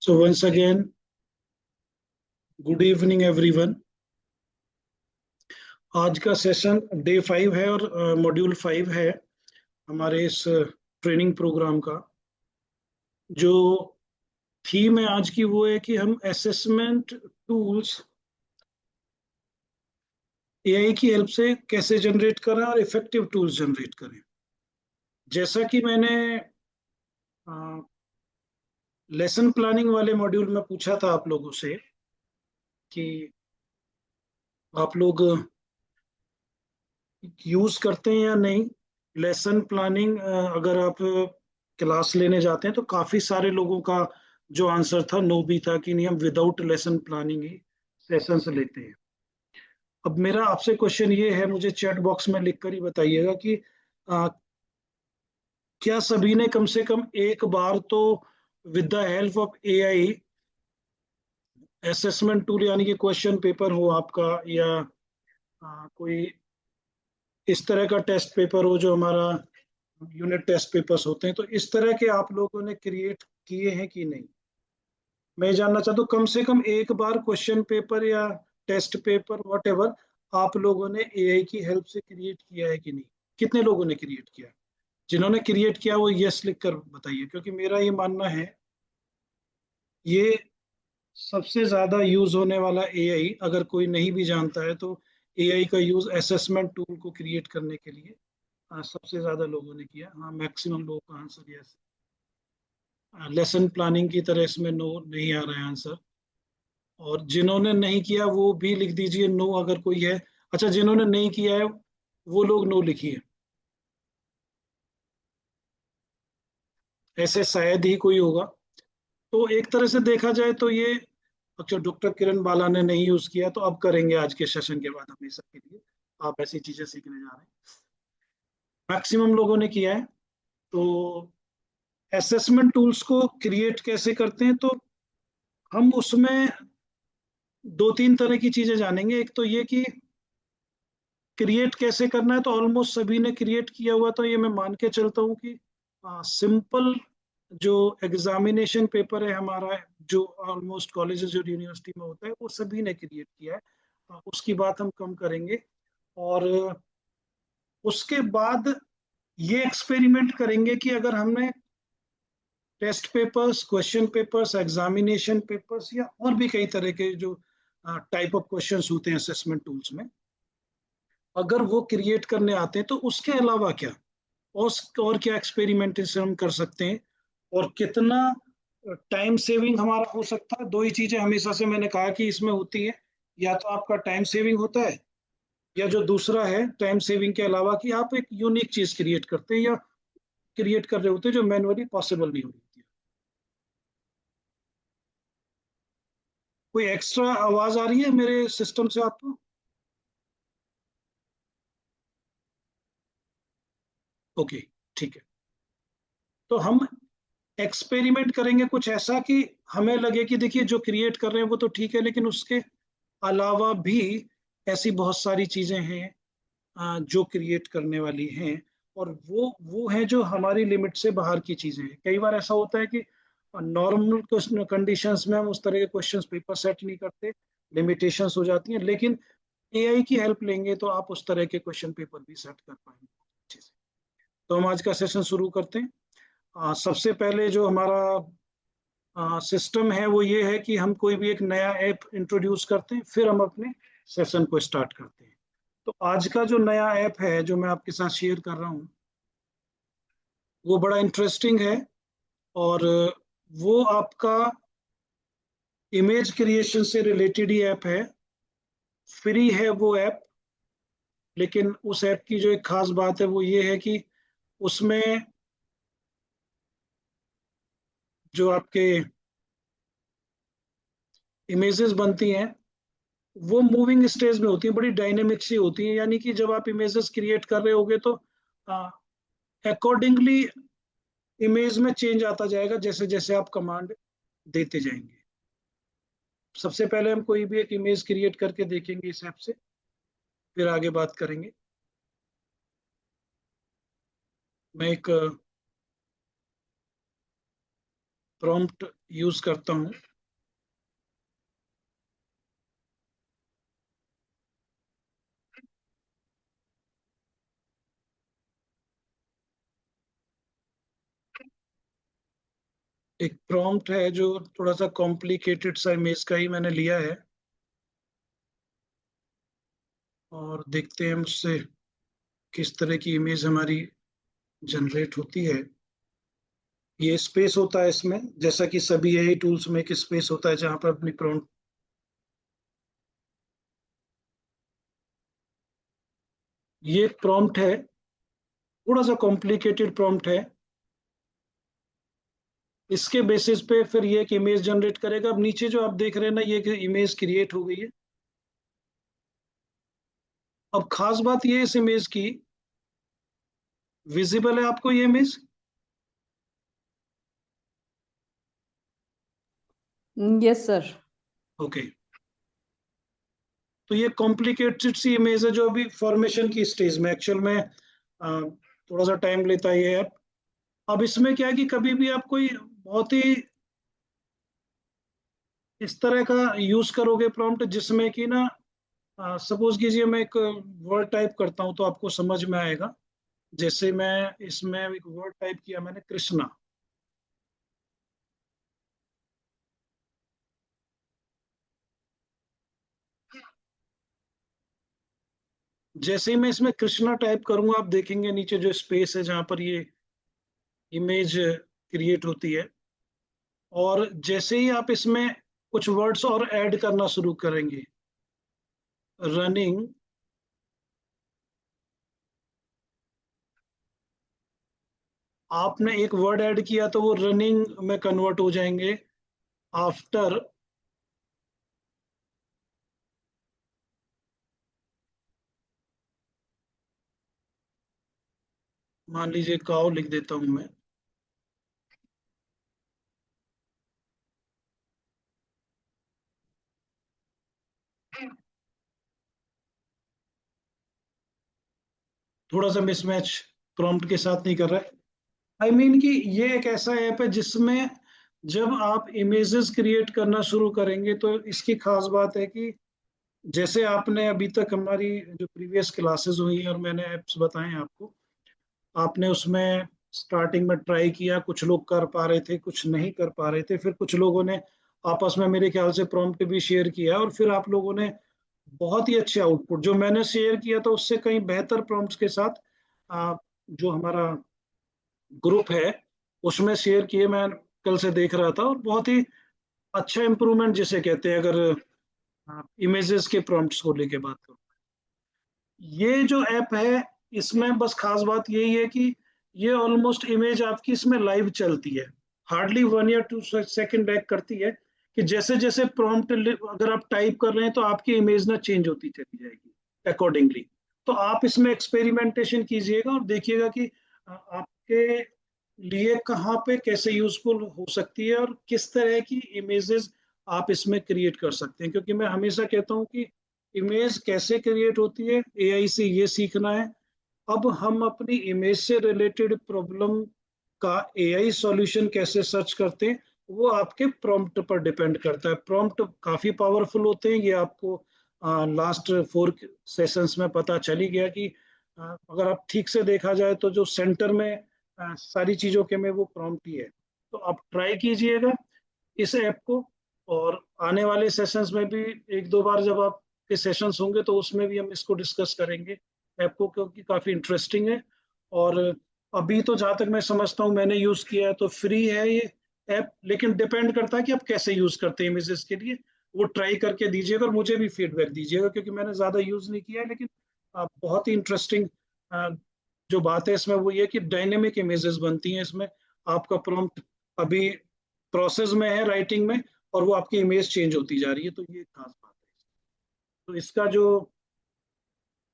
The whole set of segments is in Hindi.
So once again, good evening everyone. आज का सेशन डे 5 है और मॉड्यूल 5 है हमारे इस ट्रेनिंग प्रोग्राम का। जो थीम है आज की वो है कि हम असेसमेंट टूल्स एआई की हेल्प से कैसे जनरेट करें और इफेक्टिव टूल्स जनरेट करें। जैसा कि मैंने लेसन प्लानिंग वाले मॉड्यूल में पूछा था आप लोगों से कि आप लोग यूज करते हैं या नहीं लेसन प्लानिंग। अगर आप क्लास लेने जाते हैं तो काफी सारे लोगों का जो आंसर था नो भी था कि नहीं, हम विदाउट लेसन प्लानिंग ही सेशंस लेते हैं। अब मेरा आपसे क्वेश्चन ये है, मुझे चैट बॉक्स में लिख कर ही बताइएगा कि अ, क्या सभी ने कम से कम एक बार तो with the help of AI assessment tool यानी कि क्वेश्चन पेपर हो आपका या कोई इस तरह का टेस्ट पेपर हो जो हमारा यूनिट टेस्ट पेपर्स होते हैं, तो इस तरह के आप लोगों ने क्रिएट किए हैं कि नहीं। मैं ये जानना चाहता हूँ कम से कम एक बार क्वेश्चन पेपर या टेस्ट पेपर वट एवर आप लोगों ने एआई की हेल्प से क्रिएट किया है कि नहीं। कितने लोगों ने क्रिएट किया। जिन्होंने क्रिएट किया वो यस लिख कर बताइए, क्योंकि मेरा ये मानना है ये सबसे ज्यादा यूज होने वाला एआई, अगर कोई नहीं भी जानता है तो एआई का यूज असेसमेंट टूल को क्रिएट करने के लिए सबसे ज्यादा लोगों ने किया। हाँ, मैक्सिमम लोगों का आंसर यस। लेसन प्लानिंग की तरह इसमें नो नहीं आ रहा है आंसर। और जिन्होंने नहीं किया वो भी लिख दीजिए नो अगर कोई है। अच्छा, जिन्होंने नहीं किया है वो लोग नो लिखिए, ऐसे शायद ही कोई होगा। तो एक तरह से देखा जाए तो ये, अच्छा डॉक्टर किरण बाला ने नहीं यूज किया तो अब करेंगे आज के सेशन के बाद हमेशा के लिए। आप ऐसी चीजें सीखने जा रहे हैं, मैक्सिमम लोगों ने किया है। तो असेसमेंट टूल्स को क्रिएट कैसे करते हैं, तो हम उसमें दो तीन तरह की चीजें जानेंगे। एक तो ये कि क्रिएट कैसे करना है, तो ऑलमोस्ट सभी ने क्रिएट किया हुआ, तो ये मैं मान के चलता हूँ कि सिंपल जो एग्जामिनेशन पेपर है हमारा, जो ऑलमोस्ट कॉलेजेस और यूनिवर्सिटी में होता है, वो सभी ने क्रिएट किया है। उसकी बात हम कम करेंगे। और उसके बाद ये एक्सपेरिमेंट करेंगे कि अगर हमने test papers, question papers, examination papers या और भी कई तरह के जो टाइप ऑफ क्वेश्चंस होते हैं असेसमेंट टूल्स में, अगर वो क्रिएट करने आते हैं तो उसके अलावा क्या और क्या एक्सपेरिमेंटेशन हम कर सकते हैं और कितना टाइम सेविंग हमारा हो सकता है। दो ही चीजें हमेशा से मैंने कहा कि इसमें होती है, या तो आपका टाइम सेविंग होता है, या जो दूसरा है टाइम सेविंग के अलावा कि आप एक यूनिक चीज क्रिएट करते हैं या क्रिएट कर रहे होते हैं जो मैनुअली पॉसिबल नहीं हो रही थी। कोई एक्स्ट्रा आवाज आ रही है मेरे सिस्टम से आपको? ओके, ठीक है। तो हम एक्सपेरिमेंट करेंगे कुछ ऐसा कि हमें लगे कि देखिए जो क्रिएट कर रहे हैं वो तो ठीक है, लेकिन उसके अलावा भी ऐसी बहुत सारी चीजें हैं जो क्रिएट करने वाली हैं। और वो है जो हमारी लिमिट से बाहर की चीजें हैं। कई बार ऐसा होता है कि नॉर्मल कंडीशंस में हम उस तरह के क्वेश्चंस पेपर सेट नहीं करते, लिमिटेशंस हो जाती हैं, लेकिन एआई की हेल्प लेंगे तो आप उस तरह के क्वेश्चन पेपर भी सेट कर पाएंगे अच्छे से। तो हम आज का सेशन शुरू करते हैं। सबसे पहले जो हमारा सिस्टम है वो ये है कि हम कोई भी एक नया ऐप इंट्रोड्यूस करते हैं, फिर हम अपने सेशन को स्टार्ट करते हैं। तो आज का जो नया ऐप है जो मैं आपके साथ शेयर कर रहा हूँ वो बड़ा इंटरेस्टिंग है। और वो आपका इमेज क्रिएशन से रिलेटेड ही ऐप है। फ्री है वो ऐप, लेकिन उस ऐप की जो एक खास बात है वो ये है कि उसमें जो आपके इमेजेस बनती हैं वो मूविंग स्टेज में होती है, बड़ी डायनेमिक सी होती है। यानी कि जब आप इमेजेस क्रिएट कर रहे होगे तो अकॉर्डिंगली इमेज में चेंज आता जाएगा जैसे जैसे आप कमांड देते जाएंगे। सबसे पहले हम कोई भी एक इमेज क्रिएट करके देखेंगे इस ऐप से, फिर आगे बात करेंगे। मैं एक प्रॉम्प्ट यूज करता हूँ। एक प्रॉम्प्ट है जो थोड़ा सा कॉम्प्लिकेटेड सा इमेज का ही मैंने लिया है, और देखते हैं उससे किस तरह की इमेज हमारी जनरेट होती है। ये स्पेस होता है इसमें, जैसा कि सभी एआई टूल्स में एक स्पेस होता है जहां पर अपनी प्रॉम्प्ट। ये एक प्रॉम्प्ट है, थोड़ा सा कॉम्प्लिकेटेड प्रॉम्प्ट है। इसके बेसिस पे फिर ये एक इमेज जनरेट करेगा। अब नीचे जो आप देख रहे हैं ना, ये इमेज क्रिएट हो गई है। अब खास बात ये इस इमेज की, विजिबल है आपको ये इमेज? Yes sir. ओके। तो ये कॉम्प्लिकेटेड सी इमेज है जो अभी फॉर्मेशन की स्टेज में, एक्चुअल में थोड़ा सा टाइम लेता है ये ऐप। अब इसमें क्या है कि कभी भी आप कोई बहुत ही इस तरह का यूज करोगे प्रॉम्प्ट जिसमें कि ना, सपोज कीजिए मैं एक वर्ड टाइप करता हूं तो आपको समझ में आएगा। जैसे मैं इसमें एक वर्ड टाइप किया मैंने, कृष्णा। जैसे ही मैं इसमें कृष्णा टाइप करूंगा, आप देखेंगे नीचे जो स्पेस है जहां पर ये इमेज क्रिएट होती है। और जैसे ही आप इसमें कुछ वर्ड्स और ऐड करना शुरू करेंगे, रनिंग, आपने एक वर्ड ऐड किया तो वो रनिंग में कन्वर्ट हो जाएंगे। आफ्टर, मान लीजिए काउ लिख देता हूं मैं। थोड़ा सा मिसमैच प्रॉम्प्ट के साथ नहीं कर रहा है। आई मीन कि ये एक ऐसा ऐप है जिसमें जब आप इमेजेस क्रिएट करना शुरू करेंगे तो इसकी खास बात है कि जैसे आपने अभी तक हमारी जो प्रीवियस क्लासेस हुई हैं और मैंने एप्स बताए हैं आपको, आपने उसमें स्टार्टिंग में ट्राई किया, कुछ लोग कर पा रहे थे, कुछ नहीं कर पा रहे थे, फिर कुछ लोगों ने आपस में मेरे ख्याल से प्रॉम्प्ट भी शेयर किया, और फिर आप लोगों ने बहुत ही अच्छे आउटपुट, जो मैंने शेयर किया था उससे कहीं बेहतर प्रॉम्प्ट्स के साथ जो हमारा ग्रुप है उसमें शेयर किए, मैं कल से देख रहा था, और बहुत ही अच्छा इम्प्रूवमेंट जिसे कहते हैं, अगर इमेजेस के प्रॉम्प्ट्स को लेके बात करूं। ये जो ऐप है इसमें बस खास बात यही है कि ये ऑलमोस्ट इमेज आपकी इसमें लाइव चलती है, हार्डली 1 या 2 सेकंड बैक करती है, कि जैसे जैसे प्रॉम्प्ट अगर आप टाइप कर रहे हैं तो आपकी इमेज ना चेंज होती चली जाएगी अकॉर्डिंगली। तो आप इसमें एक्सपेरिमेंटेशन कीजिएगा और देखिएगा कि आपके लिए कहाँ पे कैसे यूजफुल हो सकती है और किस तरह की इमेजेस आप इसमें क्रिएट कर सकते हैं। क्योंकि मैं हमेशा कहता हूँ कि इमेज कैसे क्रिएट होती है, एआई से ये सीखना है। अब हम अपनी इमेज से रिलेटेड प्रॉब्लम का एआई सॉल्यूशन कैसे सर्च करते हैं, वो आपके प्रॉम्प्ट पर डिपेंड करता है। प्रॉम्प्ट काफी पावरफुल होते हैं, ये आपको लास्ट 4 सेशंस में पता चल ही गया कि अगर आप ठीक से देखा जाए तो जो सेंटर में सारी चीजों के में वो प्रॉम्प्ट ही है। तो आप ट्राई कीजिएगा इस ऐप को, और आने वाले सेशंस में भी 1-2 बार जब आपके सेशंस होंगे तो उसमें भी हम इसको डिस्कस करेंगे ऐप को, क्योंकि काफी इंटरेस्टिंग है। और अभी तो जहां तक मैं समझता हूँ, मैंने यूज किया है तो फ्री है ये ऐप, लेकिन डिपेंड करता है कि आप कैसे यूज करते हैं इमेजेस के लिए। वो ट्राई करके दीजिएगा और मुझे भी फीडबैक दीजिएगा, क्योंकि मैंने ज्यादा यूज नहीं किया है, लेकिन बहुत ही इंटरेस्टिंग जो बात है इसमें वो ये कि डायनेमिक इमेजेस बनती हैं इसमें। आपका प्रॉम्प्ट अभी प्रोसेस में है, राइटिंग में, और वो आपकी इमेज चेंज होती जा रही है, तो ये एक खास बात है। तो इसका जो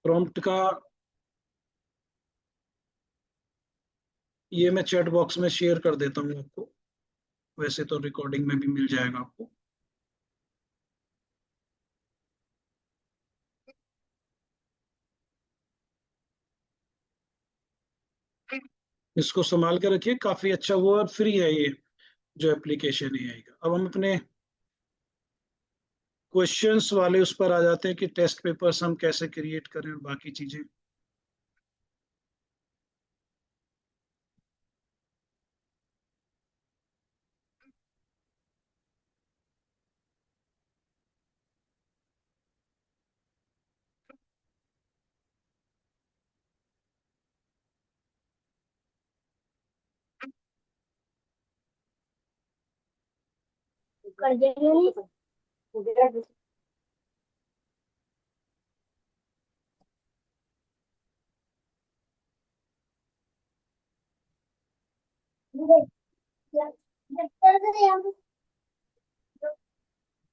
प्रॉम्प्ट का, ये मैं चैट बॉक्स में शेयर कर देता हूँ आपको, वैसे तो रिकॉर्डिंग में भी मिल जाएगा आपको। इसको संभाल के रखिए, काफी अच्छा वो और फ्री है ये। जो एप्लीकेशन ही आएगा। अब हम अपने क्वेश्चंस वाले उस पर आ जाते हैं कि टेस्ट पेपर्स हम कैसे क्रिएट करें और बाकी चीजें।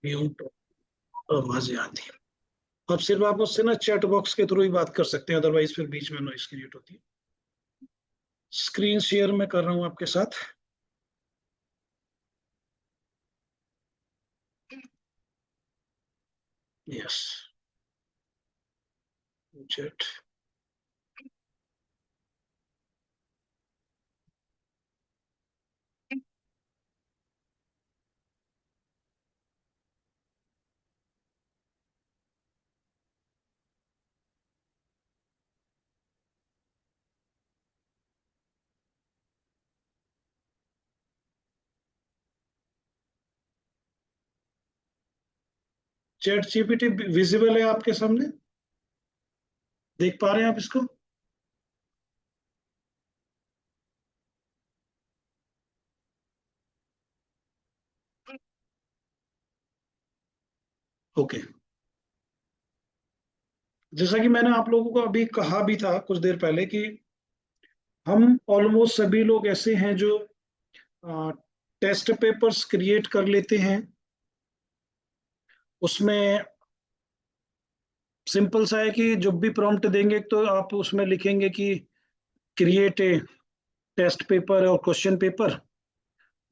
म्यूट आवाजें आती है। अब सिर्फ आप उससे ना चैट बॉक्स के थ्रू ही बात कर सकते हैं, अदरवाइज फिर बीच में नॉइस क्रिएट होती है। स्क्रीन शेयर मैं कर रहा हूं आपके साथ। Yes, chat. Chat GPT visible है आपके सामने, देख पा रहे हैं आप इसको? ओके। जैसा कि मैंने आप लोगों को अभी कहा भी था कुछ देर पहले कि हम ऑलमोस्ट सभी लोग ऐसे हैं जो टेस्ट पेपर्स क्रिएट कर लेते हैं। उसमें सिंपल सा है कि जब भी प्रॉम्प्ट देंगे तो आप उसमें लिखेंगे कि क्रिएट ए टेस्ट पेपर और question paper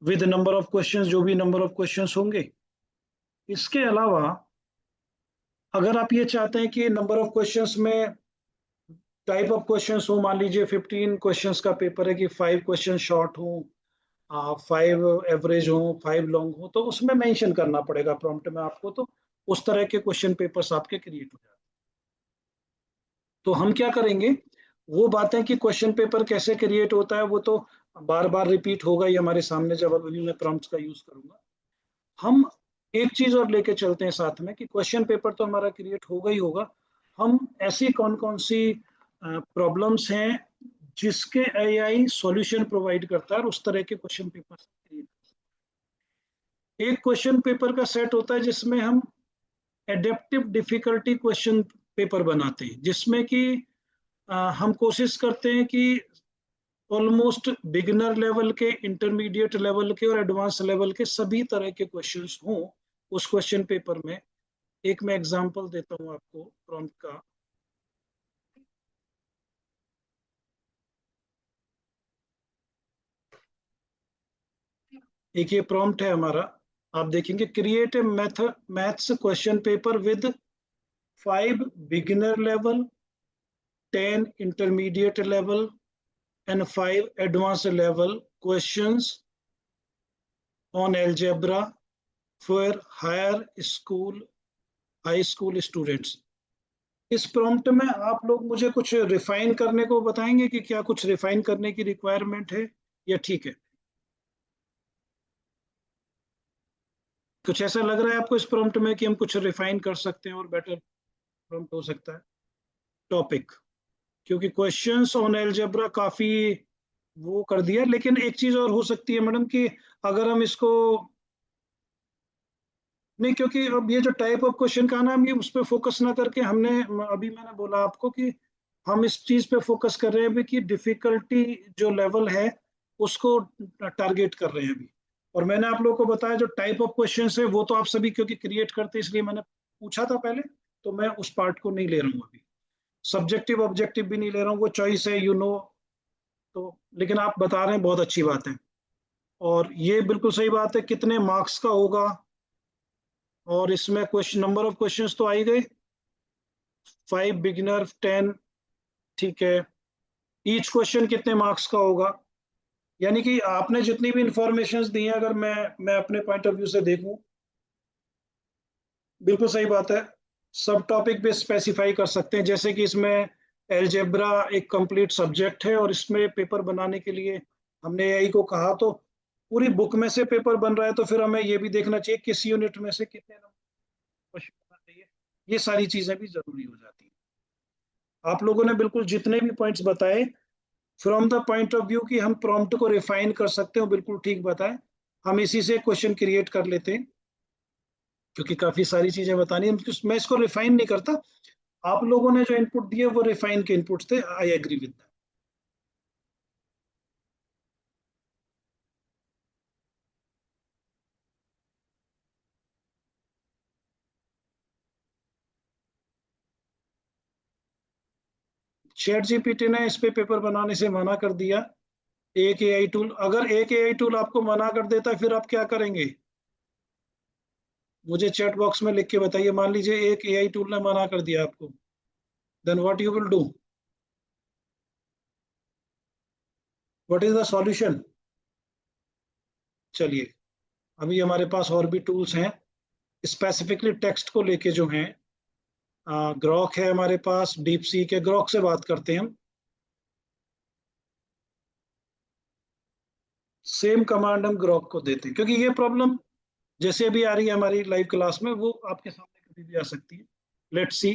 with number of questions, जो भी नंबर ऑफ क्वेश्चंस होंगे। इसके अलावा अगर आप ये चाहते हैं कि नंबर ऑफ क्वेश्चंस में टाइप ऑफ क्वेश्चंस हो, मान लीजिए 15 क्वेश्चंस का पेपर है कि 5 क्वेश्चन शॉर्ट हो, 5 एवरेज हो, 5 लॉन्ग हो, तो उसमें मेंशन करना पड़ेगा प्रॉम्प्ट में आपको। तो उस तरह के क्वेश्चन पेपर्स आपके क्रिएट हो जाते हैं। तो हम क्या करेंगे, वो बातें कि क्वेश्चन पेपर कैसे क्रिएट होता है वो तो बार बार रिपीट होगा ही हमारे सामने जब अभी मैं प्रॉम्प्ट्स का यूज करूंगा। हम एक चीज और लेके चलते हैं साथ में कि क्वेश्चन पेपर तो हमारा क्रिएट होगा ही होगा। हम ऐसी कौन कौन सी प्रॉब्लम्स हैं जिसके एआई सॉल्यूशन प्रोवाइड करता है और उस तरह के क्वेश्चन पेपर क्रिएट। एक क्वेश्चन पेपर का सेट होता है जिसमें हम एडेप्टिव डिफिकल्टी क्वेश्चन पेपर बनाते हैं, जिसमें कि हम कोशिश करते हैं कि ऑलमोस्ट बिगिनर लेवल के, इंटरमीडिएट लेवल के और एडवांस लेवल के सभी तरह के क्वेश्चंस हों उस क्वेश्चन पेपर में। एक मैं एग्जांपल देता हूं आपको प्रॉम्प्ट का। एक ये प्रॉम्प्ट है हमारा, आप देखेंगे create a maths question paper with 5 beginner level, 10 intermediate level and 5 advanced level questions on algebra for high school students। इस प्रॉम्प्ट में आप लोग मुझे कुछ रिफाइन करने को बताएंगे कि क्या कुछ रिफाइन करने की रिक्वायरमेंट है या ठीक है? कुछ ऐसा लग रहा है आपको इस प्रॉम्प्ट में कि हम कुछ रिफाइन कर सकते हैं और बेटर प्रॉम्प्ट हो सकता है? टॉपिक, क्योंकि क्वेश्चंस ऑन अलजेब्रा काफी वो कर दिया, लेकिन एक चीज और हो सकती है मैडम कि अगर हम इसको नहीं, क्योंकि अब ये जो टाइप ऑफ क्वेश्चन का नाम, ये उस पर फोकस ना करके हमने अभी मैंने बोला आपको कि हम इस चीज पे फोकस कर रहे हैं अभी कि डिफिकल्टी जो लेवल है उसको टारगेट कर रहे हैं अभी। और मैंने आप लोगों को बताया जो टाइप ऑफ क्वेश्चन है वो तो आप सभी क्योंकि क्रिएट करते हैं इसलिए मैंने पूछा था पहले, तो मैं उस पार्ट को नहीं ले रहा हूँ अभी। सब्जेक्टिव ऑब्जेक्टिव भी नहीं ले रहा हूँ, वो चॉइस है, यू नो। तो लेकिन आप बता रहे हैं, बहुत अच्छी बात है। और ये बिल्कुल सही बात है, कितने मार्क्स का होगा, और इसमें क्वेश्चन नंबर ऑफ क्वेश्चंस तो आ ही गए, 5 बिगिनर, 10, ठीक है। ईच क्वेश्चन कितने मार्क्स का होगा? यानी कि आपने जितनी भी इंफॉर्मेशन दी है, अगर मैं अपने पॉइंट ऑफ व्यू से देखूं, बिल्कुल सही बात है। सब टॉपिक भी स्पेसिफाई कर सकते हैं, जैसे कि इसमें एलजेब्रा एक कंप्लीट सब्जेक्ट है और इसमें पेपर बनाने के लिए हमने एआई को कहा, तो पूरी बुक में से पेपर बन रहा है, तो फिर हमें ये भी देखना चाहिए किस यूनिट में से कितने नंबर क्वेश्चन होना चाहिए। ये सारी चीजें भी जरूरी हो जाती हैं। आप लोगों ने बिल्कुल जितने भी पॉइंट्स बताए from the point of view कि हम प्रॉम्प्ट को रिफाइन कर सकते हो, बिल्कुल ठीक बताएं। हम इसी से क्वेश्चन क्रिएट कर लेते हैं, क्योंकि काफी सारी चीजें बतानी है। मैं इसको रिफाइन नहीं करता, आप लोगों ने जो इनपुट दिए वो रिफाइन के इनपुट्स थे। I agree with that. ChatGPT ने इस पे पेपर बनाने से मना कर दिया। एक एआई टूल, अगर एक एआई टूल आपको मना कर देता फिर आप क्या करेंगे? मुझे चैट बॉक्स में लिख के बताइए। मान लीजिए एक एआई टूल ने मना कर दिया आपको, then what you will do? What is the solution? चलिए, अभी हमारे पास और भी टूल्स हैं स्पेसिफिकली टेक्स्ट को लेके जो हैं। ग्रॉक है हमारे पास, डीप सीक है। ग्रॉक से बात करते हैं हम। सेम कमांड हम ग्रॉक को देते हैं, क्योंकि ये प्रॉब्लम जैसे भी आ रही है हमारी लाइव क्लास में, वो आपके सामने कभी भी आ सकती है। लेट्स सी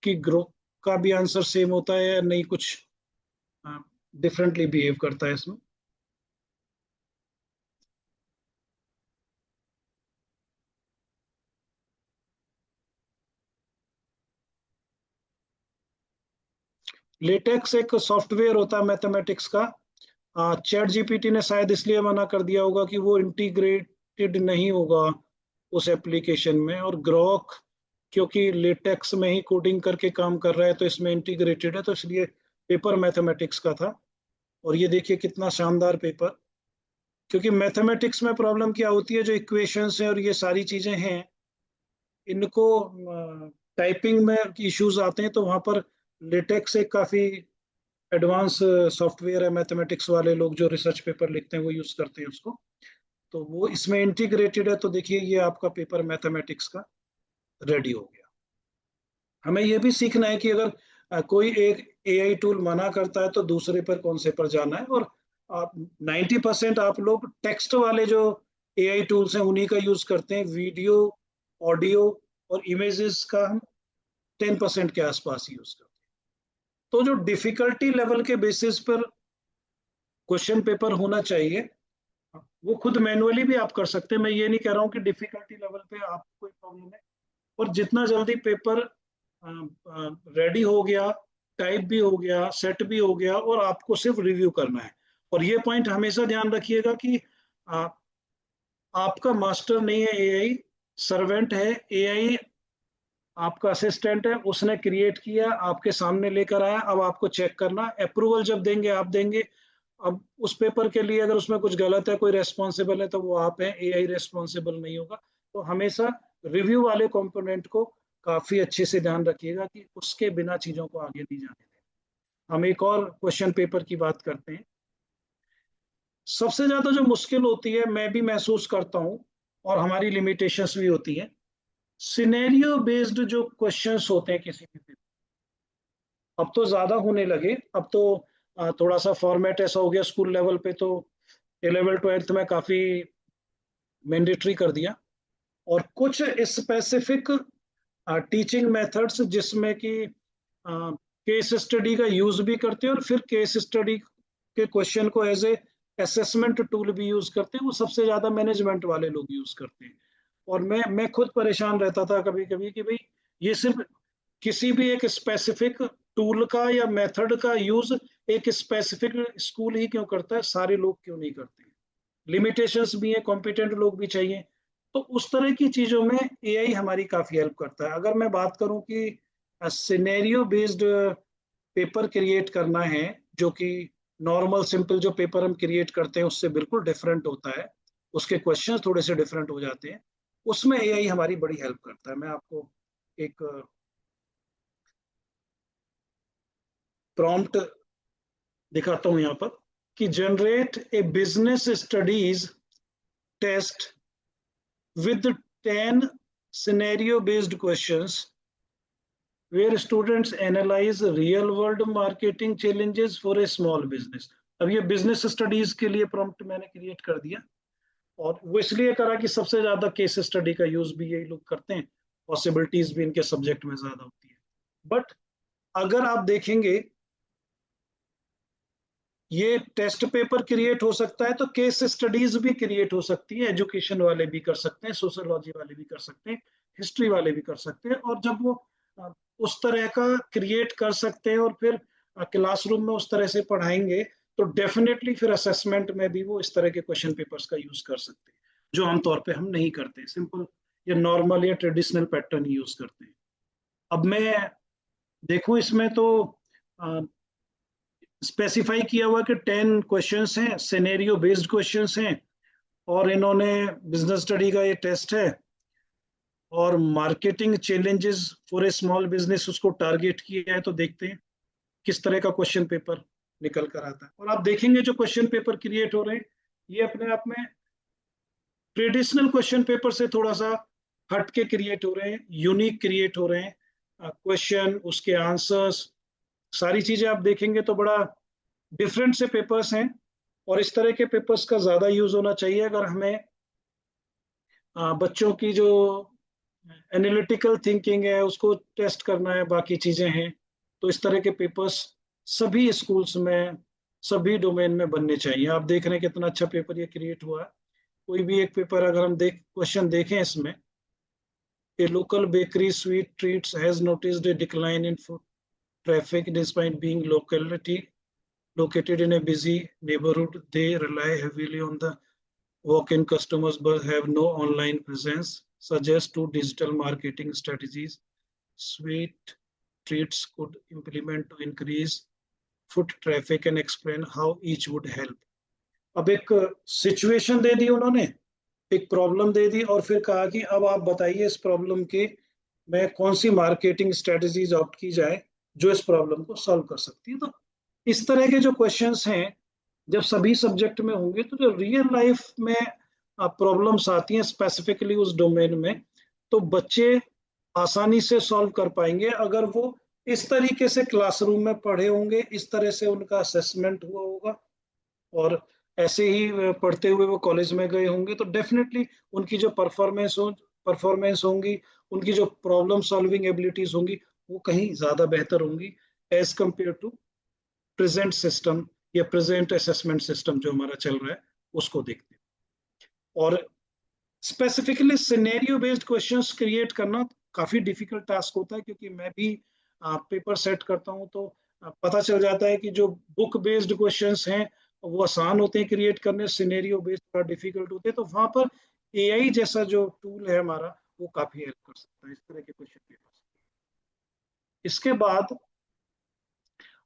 कि ग्रो का भी आंसर सेम होता है या नहीं, कुछ डिफरेंटली बिहेव करता है इसमें। लेटेक्स एक सॉफ्टवेयर होता है मैथमेटिक्स का। चैट जीपीटी ने शायद इसलिए मना कर दिया होगा कि वो इंटीग्रेटेड नहीं होगा उस एप्लीकेशन में। और ग्रॉक क्योंकि लेटेक्स में ही कोडिंग करके काम कर रहा है, तो इसमें इंटीग्रेटेड है, तो इसलिए पेपर मैथमेटिक्स का था। और ये देखिए कितना शानदार पेपर। क्योंकि मैथमेटिक्स में प्रॉब्लम क्या होती है, जो इक्वेशंस हैं और ये सारी चीजें हैं, इनको टाइपिंग में इश्यूज आते हैं, तो वहां पर लेटेक्स एक काफी एडवांस सॉफ्टवेयर है। मैथमेटिक्स वाले लोग जो रिसर्च पेपर लिखते हैं वो यूज करते हैं उसको। तो वो इसमें इंटीग्रेटेड है, तो देखिए ये आपका पेपर मैथमेटिक्स का रेडी हो गया। हमें ये भी सीखना है कि अगर कोई एक एआई टूल मना करता है तो दूसरे पर कौन से पर जाना है। और आप 90% आप लोग टेक्स्ट वाले जो एआई टूल्स हैं उन्हीं का यूज करते हैं। वीडियो, ऑडियो और इमेजेस का हम 10% के आसपास यूज करते हैं। तो जो डिफिकल्टी लेवल के बेसिस पर क्वेश्चन पेपर होना चाहिए, वो खुद मैनुअली भी आप कर सकते हैं। मैं ये नहीं कह रहा हूँ कि डिफिकल्टी लेवल पे आपको कोई प्रॉब्लम है। और जितना जल्दी पेपर रेडी हो गया, टाइप भी हो गया, सेट भी हो गया, और आपको सिर्फ रिव्यू करना है। और ये पॉइंट हमेशा ध्यान रखिएगा कि आ, आपका मास्टर नहीं है एआई, सर्वेंट है। एआई आपका असिस्टेंट है, उसने क्रिएट किया, आपके सामने लेकर आया, अब आपको चेक करना। अप्रूवल जब देंगे आप देंगे। अब उस पेपर के लिए अगर उसमें कुछ गलत है, कोई रेस्पॉन्सिबल है, तो वो आप हैं, एआई रेस्पॉन्सिबल नहीं होगा। तो हमेशा रिव्यू वाले कंपोनेंट को काफी अच्छे से ध्यान रखिएगा कि उसके बिना चीजों को आगे नहीं जाने दें। हम एक और क्वेश्चन पेपर की बात करते हैं। सबसे ज्यादा जो मुश्किल होती है, मैं भी महसूस करता हूँ, और हमारी लिमिटेशंस भी होती है, सिनेरियो बेस्ड जो क्वेश्चंस होते हैं किसी भी पेपर। अब तो ज्यादा होने लगे। अब तो थोड़ा सा फॉर्मेट ऐसा हो गया स्कूल लेवल पे, तो 11th 12th में काफी मैंडेटरी कर दिया। और कुछ स्पेसिफिक टीचिंग मेथड्स जिसमें कि केस स्टडी का यूज भी करते हैं, और फिर केस स्टडी के क्वेश्चन को एज ए असेसमेंट टूल भी यूज करते हैं, वो सबसे ज्यादा मैनेजमेंट वाले लोग यूज करते हैं। और मैं खुद परेशान रहता था कभी कभी कि भाई, ये सिर्फ किसी भी एक स्पेसिफिक टूल का या मेथड का यूज एक स्पेसिफिक स्कूल ही क्यों करता है, सारे लोग क्यों नहीं करते? लिमिटेशंस भी है, कॉम्पिटेंट लोग भी चाहिए। तो उस तरह की चीजों में एआई हमारी काफी हेल्प करता है। अगर मैं बात करूं कि सिनेरियो बेस्ड पेपर क्रिएट करना है, जो कि नॉर्मल सिंपल जो पेपर हम क्रिएट करते हैं उससे बिल्कुल डिफरेंट होता है, उसके क्वेश्चंस थोड़े से डिफरेंट हो जाते हैं, उसमें एआई हमारी बड़ी हेल्प करता है। मैं आपको एक प्रॉम्प्ट दिखाता हूँ यहाँ पर। कि generate a business studies test with 10 scenario based questions where students analyze real world marketing challenges for a small business। अब ये बिजनेस स्टडीज के लिए प्रॉम्प्ट मैंने क्रिएट कर दिया, और वो इसलिए करा कि सबसे ज्यादा केस स्टडी का यूज भी यही लोग करते हैं, पॉसिबिलिटीज भी इनके सब्जेक्ट में ज्यादा होती है। बट अगर आप देखेंगे ये टेस्ट पेपर क्रिएट हो सकता है तो केस स्टडीज भी क्रिएट हो सकती है, एजुकेशन वाले भी कर सकते हैं, सोशियोलॉजी वाले भी कर सकते हैं, हिस्ट्री वाले भी कर सकते हैं। और जब वो उस तरह का क्रिएट कर सकते हैं और फिर क्लासरूम में उस तरह से पढ़ाएंगे तो डेफिनेटली फिर असेसमेंट में भी वो इस तरह के क्वेश्चन पेपर्स का यूज कर सकते हैं, जो आमतौर पे हम नहीं करते, सिंपल या नॉर्मल या ट्रेडिशनल पैटर्न यूज करते हैं। अब मैं देखूं इसमें तो स्पेसिफाई किया हुआ कि 10 क्वेश्चंस हैं, सिनेरियो बेस्ड क्वेश्चंस हैं, और इन्होंने बिजनेस स्टडी का ये टेस्ट है और marketing challenges for a small business उसको टारगेट किया है। तो देखते हैं किस तरह का क्वेश्चन पेपर निकल कर आता है। और आप देखेंगे जो क्वेश्चन पेपर क्रिएट हो रहे हैं ये अपने आप में ट्रेडिशनल क्वेश्चन पेपर से थोड़ा सा हट के क्रिएट हो रहे हैं, यूनिक क्रिएट हो रहे हैं। क्वेश्चन, उसके आंसर्स, सारी चीजें आप देखेंगे तो बड़ा डिफरेंट से पेपर्स हैं, और इस तरह के पेपर्स का ज्यादा यूज होना चाहिए अगर हमें बच्चों की जो एनालिटिकल थिंकिंग है उसको टेस्ट करना है, बाकी चीजें हैं। तो इस तरह के पेपर्स सभी स्कूल्स में, सभी डोमेन में बनने चाहिए। आप देख रहे हैं कितना अच्छा पेपर ये क्रिएट हुआ है। कोई भी एक पेपर अगर हम क्वेश्चन देखें इसमें, ए local bakery sweet treats has noticed A decline in food traffic despite being located in a busy neighborhood. They rely heavily on the walk-in customers but have no online presence. Suggest 2 digital marketing strategies Sweet Treats could implement to increase foot traffic and explain how each would help. अब एक सिचुएशन दे दी उन्होंने, एक प्रॉब्लम दे दी, और फिर कहा कि अब आप बताइए इस प्रॉब्लम के में कौन सी मार्केटिंग स्ट्रेटजीज ऑप्ट की जाए जो इस प्रॉब्लम को सॉल्व कर सकती है। तो इस तरह के जो क्वेश्चंस हैं जब सभी सब्जेक्ट में होंगे तो जो रियल लाइफ में प्रॉब्लम्स आती हैं स्पेसिफिकली उस डोमेन में, तो बच्चे आसानी से सॉल्व कर पाएंगे अगर वो इस तरीके से क्लासरूम में पढ़े होंगे, इस तरह से उनका असेसमेंट हुआ होगा, और ऐसे ही पढ़ते हुए वो कॉलेज में गए होंगे, तो डेफिनेटली उनकी जो परफॉर्मेंस होंगी, उनकी जो प्रॉब्लम सॉल्विंग एबिलिटीज होंगी वो कहीं ज्यादा बेहतर होंगी as compare to present system या प्रेजेंट असेसमेंट सिस्टम जो हमारा चल रहा है उसको देखते हैं। और specifically scenario based questions create करना काफी डिफिकल्ट टास्क होता है, क्योंकि मैं भी पेपर सेट करता हूं तो पता चल जाता है कि जो बुक बेस्ड क्वेश्चंस हैं वो आसान होते हैं क्रिएट करने, सिनेरियो बेस्ड थोड़ा डिफिकल्ट होते हैं। तो वहां पर एआई जैसा जो टूल है हमारा वो काफी हेल्प कर सकता है इस तरह के क्वेश्चन पेपर। इसके बाद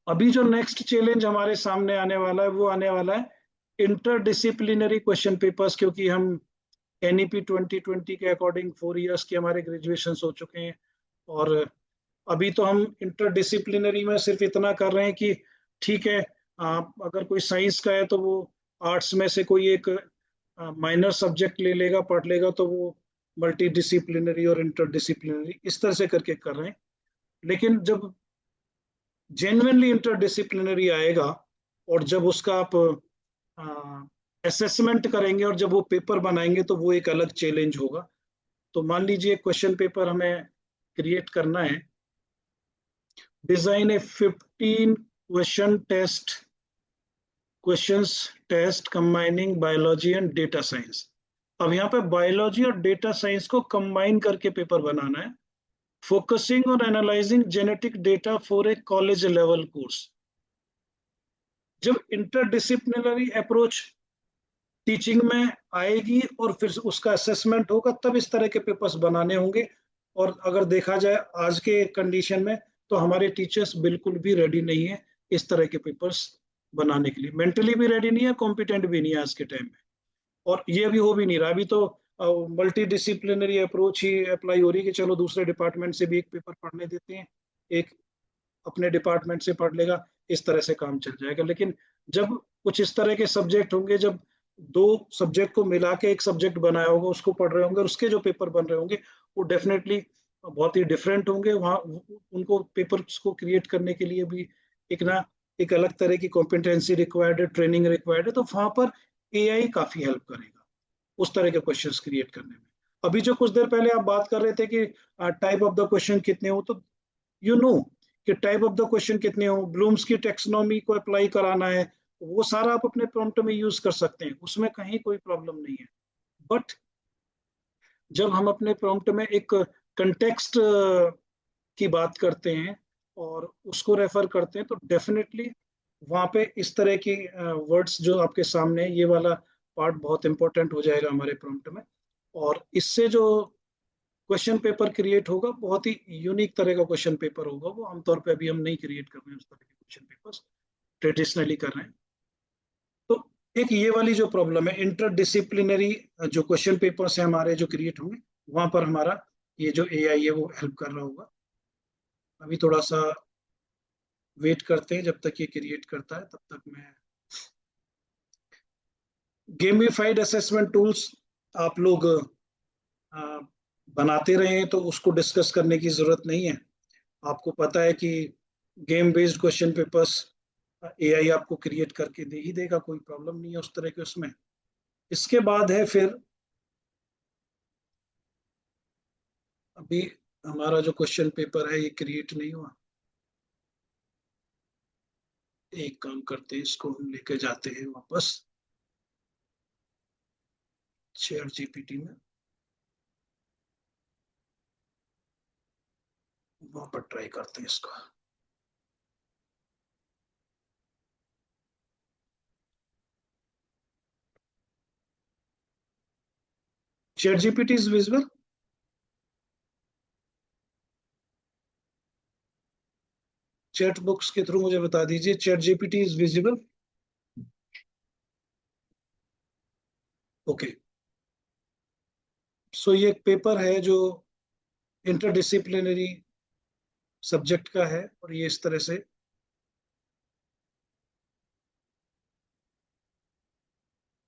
अभी जो नेक्स्ट चैलेंज हमारे सामने आने वाला है वो आने वाला है इंटरडिसिप्लिनरी क्वेश्चन पेपर्स, क्योंकि हम एनईपी 2020 के अकॉर्डिंग 4 इयर्स के हमारे ग्रेजुएशन हो चुके हैं, और अभी तो हम इंटरडिसिप्लिनरी में सिर्फ इतना कर रहे हैं कि ठीक है अगर कोई साइंस का है तो वो आर्ट्स में से कोई एक माइनर सब्जेक्ट ले लेगा, पढ़ लेगा, तो वो मल्टी डिसिप्लिनरी और इंटरडिसिप्लिनरी इस तरह से करके कर रहे हैं। लेकिन जब जेन्युइनली इंटरडिसिप्लिनरी आएगा और जब उसका आप असेसमेंट करेंगे और जब वो पेपर बनाएंगे तो वो एक अलग चैलेंज होगा। तो मान लीजिए क्वेश्चन पेपर हमें क्रिएट करना है, design a 15 questions test combining biology and data science. अब यहाँ पे बायोलॉजी और डेटा साइंस को कंबाइन करके पेपर बनाना है, फोकसिंग और analysing genetic data for a college level course. जब इंटरडिसिप्लिनरी अप्रोच टीचिंग में आएगी और फिर उसका असेसमेंट होगा तब इस तरह के पेपर्स बनाने होंगे। और अगर देखा जाए आज के कंडीशन में तो हमारे टीचर्स बिल्कुल भी रेडी नहीं है इस तरह के पेपर्स बनाने के लिए, मेंटली भी रेडी नहीं है, कॉम्पिटेंट भी नहीं है आज के टाइम में, और ये अभी हो भी नहीं रहा। अभी तो मल्टी डिसिप्लिनरी अप्रोच ही अप्लाई हो रही है कि चलो दूसरे डिपार्टमेंट से भी एक पेपर पढ़ने देते हैं, एक अपने डिपार्टमेंट से पढ़ लेगा, इस तरह से काम चल जाएगा। लेकिन जब कुछ इस तरह के सब्जेक्ट होंगे, जब दो सब्जेक्ट को मिला के एक सब्जेक्ट बनाया होगा, उसको पढ़ रहे होंगे और उसके जो पेपर बन रहे होंगे वो डेफिनेटली बहुत ही डिफरेंट होंगे। वहाँ उनको पेपर्स को क्रिएट करने के लिए भी एक अलग तरह की कॉम्पिटेंसी रिक्वायर्ड है, ट्रेनिंग रिक्वायर्ड है। तो वहां पर एआई काफी हेल्प करेगा उस तरह के क्वेश्चंस क्रिएट करने में। अभी जो कुछ देर पहले आप बात कर रहे थे कि टाइप ऑफ द क्वेश्चन कितने हो, तो यू नो कि टाइप ऑफ द क्वेश्चन कितने हो, ब्लूम्स की टेक्सोनॉमी को अप्लाई कराना है, वो सारा आप अपने प्रॉम्प्ट में यूज कर सकते हैं, उसमें कहीं कोई प्रॉब्लम नहीं है। बट जब हम अपने प्रॉम्प्ट में एक कंटेक्स्ट की बात करते हैं और उसको रेफर करते हैं, तो डेफिनेटली वहां पे इस तरह की वर्ड्स जो आपके सामने है, ये वाला पार्ट बहुत इंपॉर्टेंट हो जाएगा हमारे प्रॉम्प्ट में। और इससे जो क्वेश्चन पेपर क्रिएट होगा, बहुत ही यूनिक तरह का क्वेश्चन पेपर होगा। वो आमतौर पे अभी हम नहीं क्रिएट कर रहे हैं उस तरह के क्वेश्चन पेपर्स, ट्रेडिशनली कर रहे हैं। तो एक ये वाली जो प्रॉब्लम है, इंटरडिसिप्लिनरी जो क्वेश्चन पेपर्स हैं हमारे जो क्रिएट होंगे, वहां पर हमारा ये जो एआई है वो हेल्प कर रहा होगा। अभी थोड़ा सा वेट करते हैं जब तक ये क्रिएट करता है, तब तक मैं गेमिफाइड असेसमेंट टूल्स आप लोग अ, बनाते रहे हैं, तो उसको डिस्कस करने की जरूरत नहीं है। आपको पता है कि game based question papers AI आपको क्रिएट करके दे ही देगा, कोई प्रॉब्लम नहीं है उस तरह के उसमें। इसके बाद है फिर, अभी हमारा जो क्वेश्चन पेपर है ये क्रिएट नहीं हुआ। एक काम करते हैं, इसको हम लेके जाते हैं वापस चैट जीपीटी में, वहां पर ट्राई करते हैं इसको। ChatGPT is visible. Chat books के थ्रू मुझे बता दीजिए, ChatGPT is visible. Okay, so ये एक पेपर है जो इंटरडिसिप्लिनरी सब्जेक्ट का है, और ये इस तरह से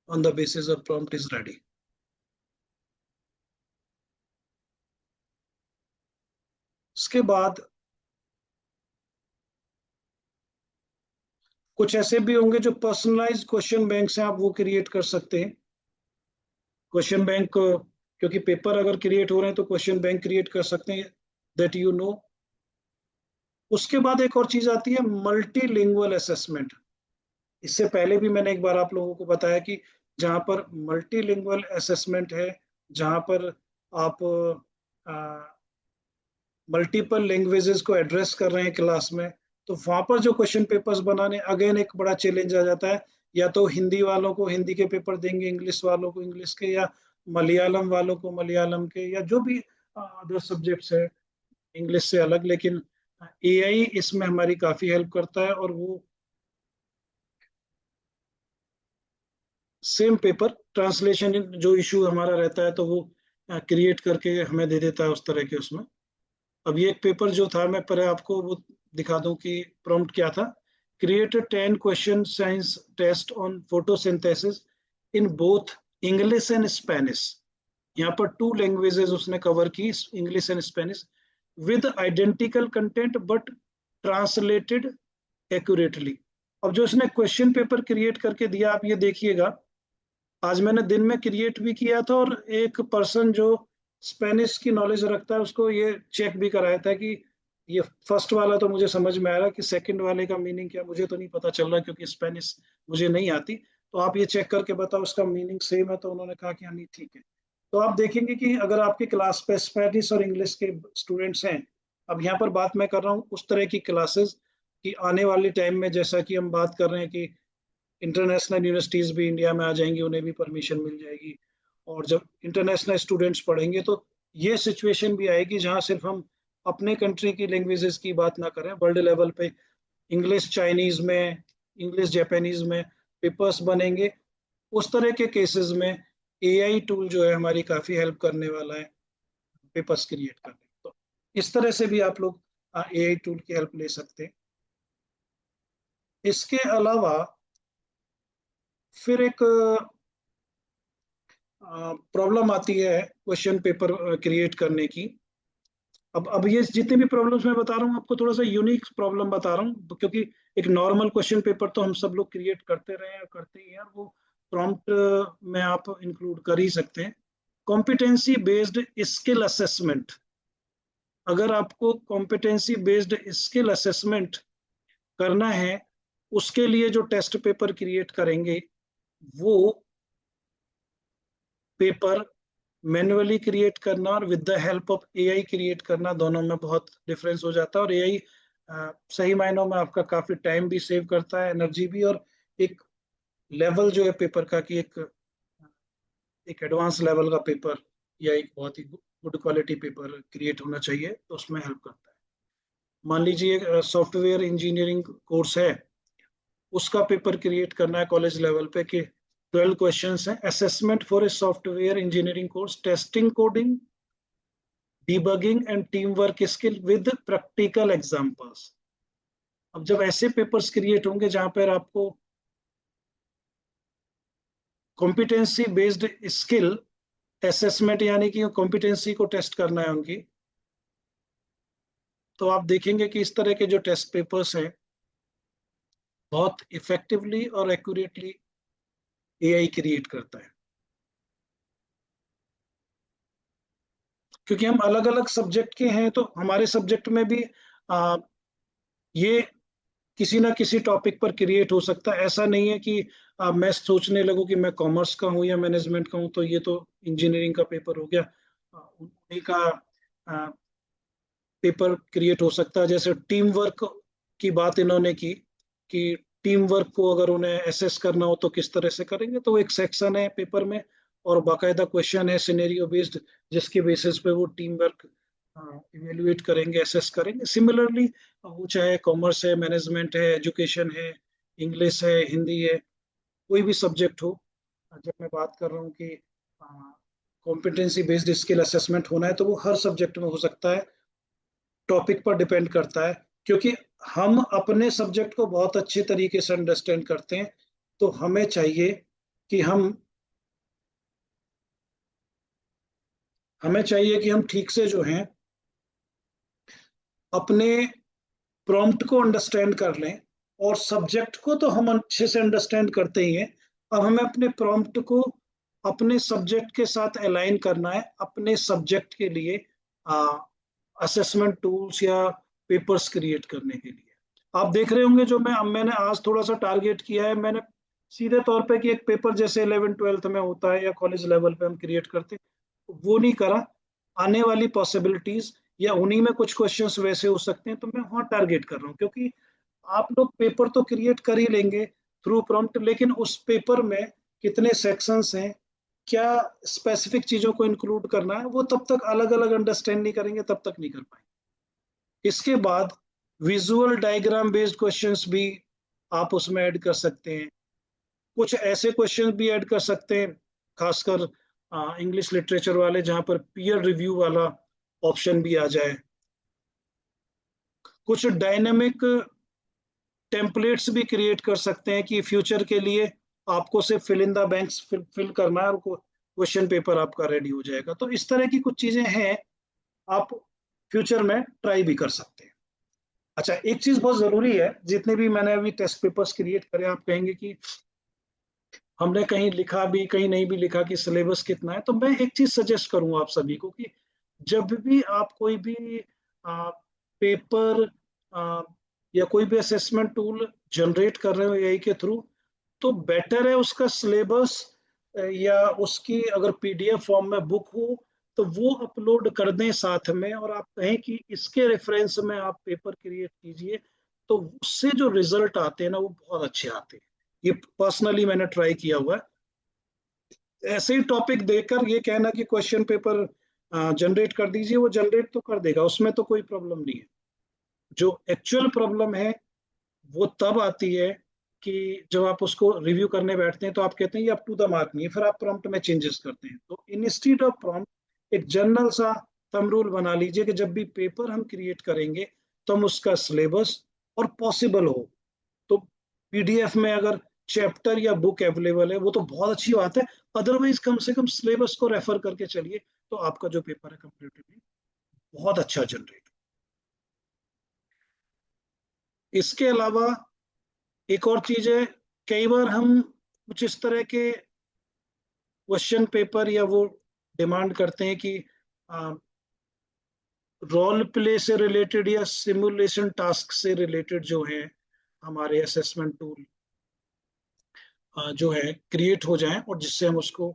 on the basis of prompt is ready. इसके बाद कुछ ऐसे भी होंगे जो पर्सनलाइज क्वेश्चन बैंक से आप वो क्रिएट कर सकते हैं। क्वेश्चन बैंक, क्योंकि पेपर अगर क्रिएट हो रहे हैं तो क्वेश्चन बैंक क्रिएट कर सकते हैं, दैट यू नो। उसके बाद एक और चीज आती है, मल्टीलिंगुअल असेसमेंट। इससे पहले भी मैंने एक बार आप लोगों को बताया कि जहां पर मल्टीलिंगुअल असेसमेंट है, जहां पर आप मल्टीपल लैंग्वेजेस को एड्रेस कर रहे हैं क्लास में, तो वहां पर जो क्वेश्चन पेपर्स बनाने, अगेन एक बड़ा चैलेंज आ जाता है। या तो हिंदी वालों को हिंदी के पेपर देंगे, इंग्लिश वालों को इंग्लिश के, या मलयालम वालों को मलयालम के, या जो भी अदर सब्जेक्ट्स है इंग्लिश से अलग। लेकिन एआई इसमें हमारी काफी हेल्प करता है, और वो सेम पेपर ट्रांसलेशन जो इशू हमारा रहता है, तो वो क्रिएट करके हमें दे देता है उस तरह के उसमें। अब ये एक पेपर जो था, मैं पहले आपको वो दिखा दूं कि प्रॉम्प्ट क्या था। Create a 10 question science test on photosynthesis in both English and Spanish. यहाँ पर टू लैंग्वेजेस उसने कवर की, English and Spanish, with identical content but translated accurately. अब जो इसने क्वेश्चन पेपर क्रिएट करके दिया, आप ये देखिएगा, आज मैंने दिन में क्रिएट भी किया था, और एक पर्सन जो स्पेनिश की नॉलेज रखता है उसको ये चेक भी कराया था कि ये फर्स्ट वाला तो मुझे समझ में आ रहा, कि सेकंड वाले का मीनिंग क्या मुझे तो नहीं पता चल रहा, क्योंकि स्पेनिश मुझे नहीं आती। तो आप ये चेक करके बताओ उसका मीनिंग सेम है, तो उन्होंने कहा कि हाँ नहीं ठीक है। तो आप देखेंगे कि अगर आपकी क्लास पे स्पेनिश और इंग्लिश के स्टूडेंट्स हैं, अब यहाँ पर बात मैं कर रहा हूँ उस तरह की क्लासेस की आने वाले टाइम में, जैसा कि हम बात कर रहे हैं कि इंटरनेशनल यूनिवर्सिटीज भी इंडिया में आ जाएंगी, उन्हें भी परमिशन मिल जाएगी। और जब इंटरनेशनल स्टूडेंट्स पढ़ेंगे, तो ये सिचुएशन भी आएगी जहां सिर्फ हम अपने कंट्री की लैंग्वेजेस की बात ना करें, वर्ल्ड लेवल पे इंग्लिश चाइनीज में, इंग्लिश जापानीज में पेपर्स बनेंगे। उस तरह के केसेस में एआई टूल जो है हमारी काफी हेल्प करने वाला है पेपर्स क्रिएट करने में। तो इस तरह से भी आप लोग एआई टूल की हेल्प ले सकते हैं। इसके अलावा फिर एक प्रॉब्लम आती है क्वेश्चन पेपर क्रिएट करने की। अब ये जितने भी प्रॉब्लम्स मैं बता रहा हूँ आपको थोड़ा सा यूनिक प्रॉब्लम बता रहा हूँ, क्योंकि एक नॉर्मल क्वेश्चन पेपर तो हम सब लोग क्रिएट करते रहे हैं और करते ही हैं, और वो प्रॉम्प्ट में आप इंक्लूड कर ही सकते हैं। कॉम्पिटेंसी बेस्ड स्किल असेसमेंट, अगर आपको कॉम्पिटेंसी बेस्ड स्किल असेसमेंट करना है, उसके लिए जो टेस्ट पेपर क्रिएट करेंगे वो पेपर मैन्युअली क्रिएट करना और with the help of AI create करना, दोनों में बहुत डिफरेंस हो जाता है। और एआई सही मायनों में आपका काफी टाइम भी सेव करता है, एनर्जी भी, और एक लेवल जो है पेपर का कि एक एडवांस लेवल का पेपर या एक बहुत ही गुड क्वालिटी पेपर क्रिएट होना चाहिए, तो उसमें हेल्प करता है। मान लीजिए सॉफ्टवेयर इंजीनियरिंग कोर्स है, उसका पेपर क्रिएट करना है कॉलेज लेवल पे कि 12 क्वेश्चंस हैं, assessment for a software engineering course, testing coding, debugging and team work skill with practical examples. अब जब ऐसे पेपर्स क्रिएट होंगे जहां पर आपको कॉम्पिटेंसी बेस्ड स्किल असेसमेंट यानी कि कॉम्पिटेंसी को टेस्ट करना है उनकी, तो आप देखेंगे कि इस तरह के जो टेस्ट पेपर्स हैं बहुत इफेक्टिवली और एक्यूरेटली एआई क्रिएट करता है। क्योंकि हम अलग अलग सब्जेक्ट के हैं, तो हमारे सब्जेक्ट में भी ये किसी ना किसी टॉपिक पर क्रिएट हो सकता है। ऐसा नहीं है कि मैं सोचने लगूं कि मैं कॉमर्स का हूं या मैनेजमेंट का हूं तो ये तो इंजीनियरिंग का पेपर हो गया, उन्हीं का पेपर क्रिएट हो सकता है। जैसे टीम वर्क की बात इन्होंने की कि टीम वर्क को अगर उन्हें एसेस करना हो तो किस तरह से करेंगे, तो एक सेक्शन है पेपर में और बाकायदा क्वेश्चन है सिनेरियो बेस्ड, जिसके बेसिस पे वो टीम वर्क इवेल्युएट करेंगे, एसेस करेंगे। सिमिलरली वो चाहे कॉमर्स है, मैनेजमेंट है, एजुकेशन है, इंग्लिश है, हिंदी है, कोई भी सब्जेक्ट हो, जब मैं बात कर रहा हूँ कि कॉम्पिटेंसी बेस्ड स्किल असेसमेंट होना है तो वो हर सब्जेक्ट में हो सकता है, टॉपिक पर डिपेंड करता है। क्योंकि हम अपने सब्जेक्ट को बहुत अच्छे तरीके से अंडरस्टैंड करते हैं, तो हमें चाहिए कि हम ठीक से जो हैं अपने प्रॉम्प्ट को अंडरस्टैंड कर लें, और सब्जेक्ट को तो हम अच्छे से अंडरस्टैंड करते ही हैं। अब हमें अपने प्रॉम्प्ट को अपने सब्जेक्ट के साथ अलाइन करना है, अपने सब्जेक्ट के लिए असेसमेंट टूल्स या पेपर्स क्रिएट करने के लिए। आप देख रहे होंगे जो मैंने आज थोड़ा सा टारगेट किया है, मैंने सीधे तौर पे कि एक पेपर जैसे 11th-12th में होता है या कॉलेज लेवल पे हम क्रिएट करते हैं वो नहीं करा। आने वाली पॉसिबिलिटीज या उन्हीं में कुछ क्वेश्चंस वैसे हो सकते हैं, तो मैं वहां टारगेट कर रहा हूँ। क्योंकि आप लोग पेपर तो क्रिएट कर ही लेंगे थ्रू प्रॉम्प्ट, लेकिन उस पेपर में कितने सेक्शंस हैं, क्या स्पेसिफिक चीजों को इंक्लूड करना है, वो तब तक अलग अलग अंडरस्टैंड नहीं करेंगे, तब तक नहीं कर पाएंगे। इसके बाद विजुअल डायग्राम बेस्ड क्वेश्चंस भी आप उसमें ऐड कर सकते हैं। कुछ ऐसे क्वेश्चन भी ऐड कर सकते हैं, खासकर इंग्लिश लिटरेचर वाले, जहां पर पीयर रिव्यू वाला ऑप्शन भी आ जाए। कुछ डायनेमिक टेम्पलेट्स भी क्रिएट कर सकते हैं कि फ्यूचर के लिए आपको सिर्फ fill in the blanks fill करना है और क्वेश्चन पेपर आपका रेडी हो जाएगा। तो इस तरह की कुछ चीजें हैं, आप फ्यूचर में ट्राई भी कर सकते हैं। अच्छा, एक चीज बहुत जरूरी है, जितने भी मैंने अभी टेस्ट पेपर्स क्रिएट करे, आप कहेंगे कि हमने कहीं लिखा भी कहीं नहीं भी लिखा कि सिलेबस कितना है, तो मैं एक चीज सजेस्ट करूंगा आप सभी को कि जब भी आप कोई भी पेपर या कोई भी असेसमेंट टूल जनरेट कर रहे हो एआई के थ्रू, तो बेटर है उसका सिलेबस या उसकी अगर पीडीएफ फॉर्म में बुक हो तो वो अपलोड कर दें साथ में, और आप कहें कि इसके रेफरेंस में आप पेपर क्रिएट कीजिए, तो उससे जो रिजल्ट आते हैं ना वो बहुत अच्छे आते हैं। ये पर्सनली मैंने ट्राई किया हुआ है। ऐसे ही टॉपिक देकर ये कहना कि क्वेश्चन पेपर जनरेट कर दीजिए, वो जनरेट तो कर देगा, उसमें तो कोई प्रॉब्लम नहीं है। जो एक्चुअल प्रॉब्लम है वो तब आती है कि जब आप उसको रिव्यू करने बैठते हैं तो आप कहते हैं ये अप टू द मार्क नहीं है, फिर आप प्रॉम्प्ट में चेंजेस करते हैं। तो इंस्टीड ऑफ प्रॉम्प्ट एक जनरल सा थंब रूल बना लीजिए कि जब भी पेपर हम क्रिएट करेंगे तो हम उसका सिलेबस और पॉसिबल हो तो पीडीएफ में अगर चैप्टर या बुक अवेलेबल है वो तो बहुत अच्छी बात है, अदरवाइज कम से कम सिलेबस को रेफर करके चलिए, तो आपका जो पेपर है कंपेरेटिवली बहुत अच्छा जनरेट। इसके अलावा एक और चीज है, कई बार हम कुछ इस तरह के क्वेश्चन पेपर या वो डिमांड करते हैं कि रोल प्ले से रिलेटेड या सिमुलेशन टास्क से रिलेटेड जो है हमारे असेसमेंट टूल जो है क्रिएट हो जाएं, और जिससे हम उसको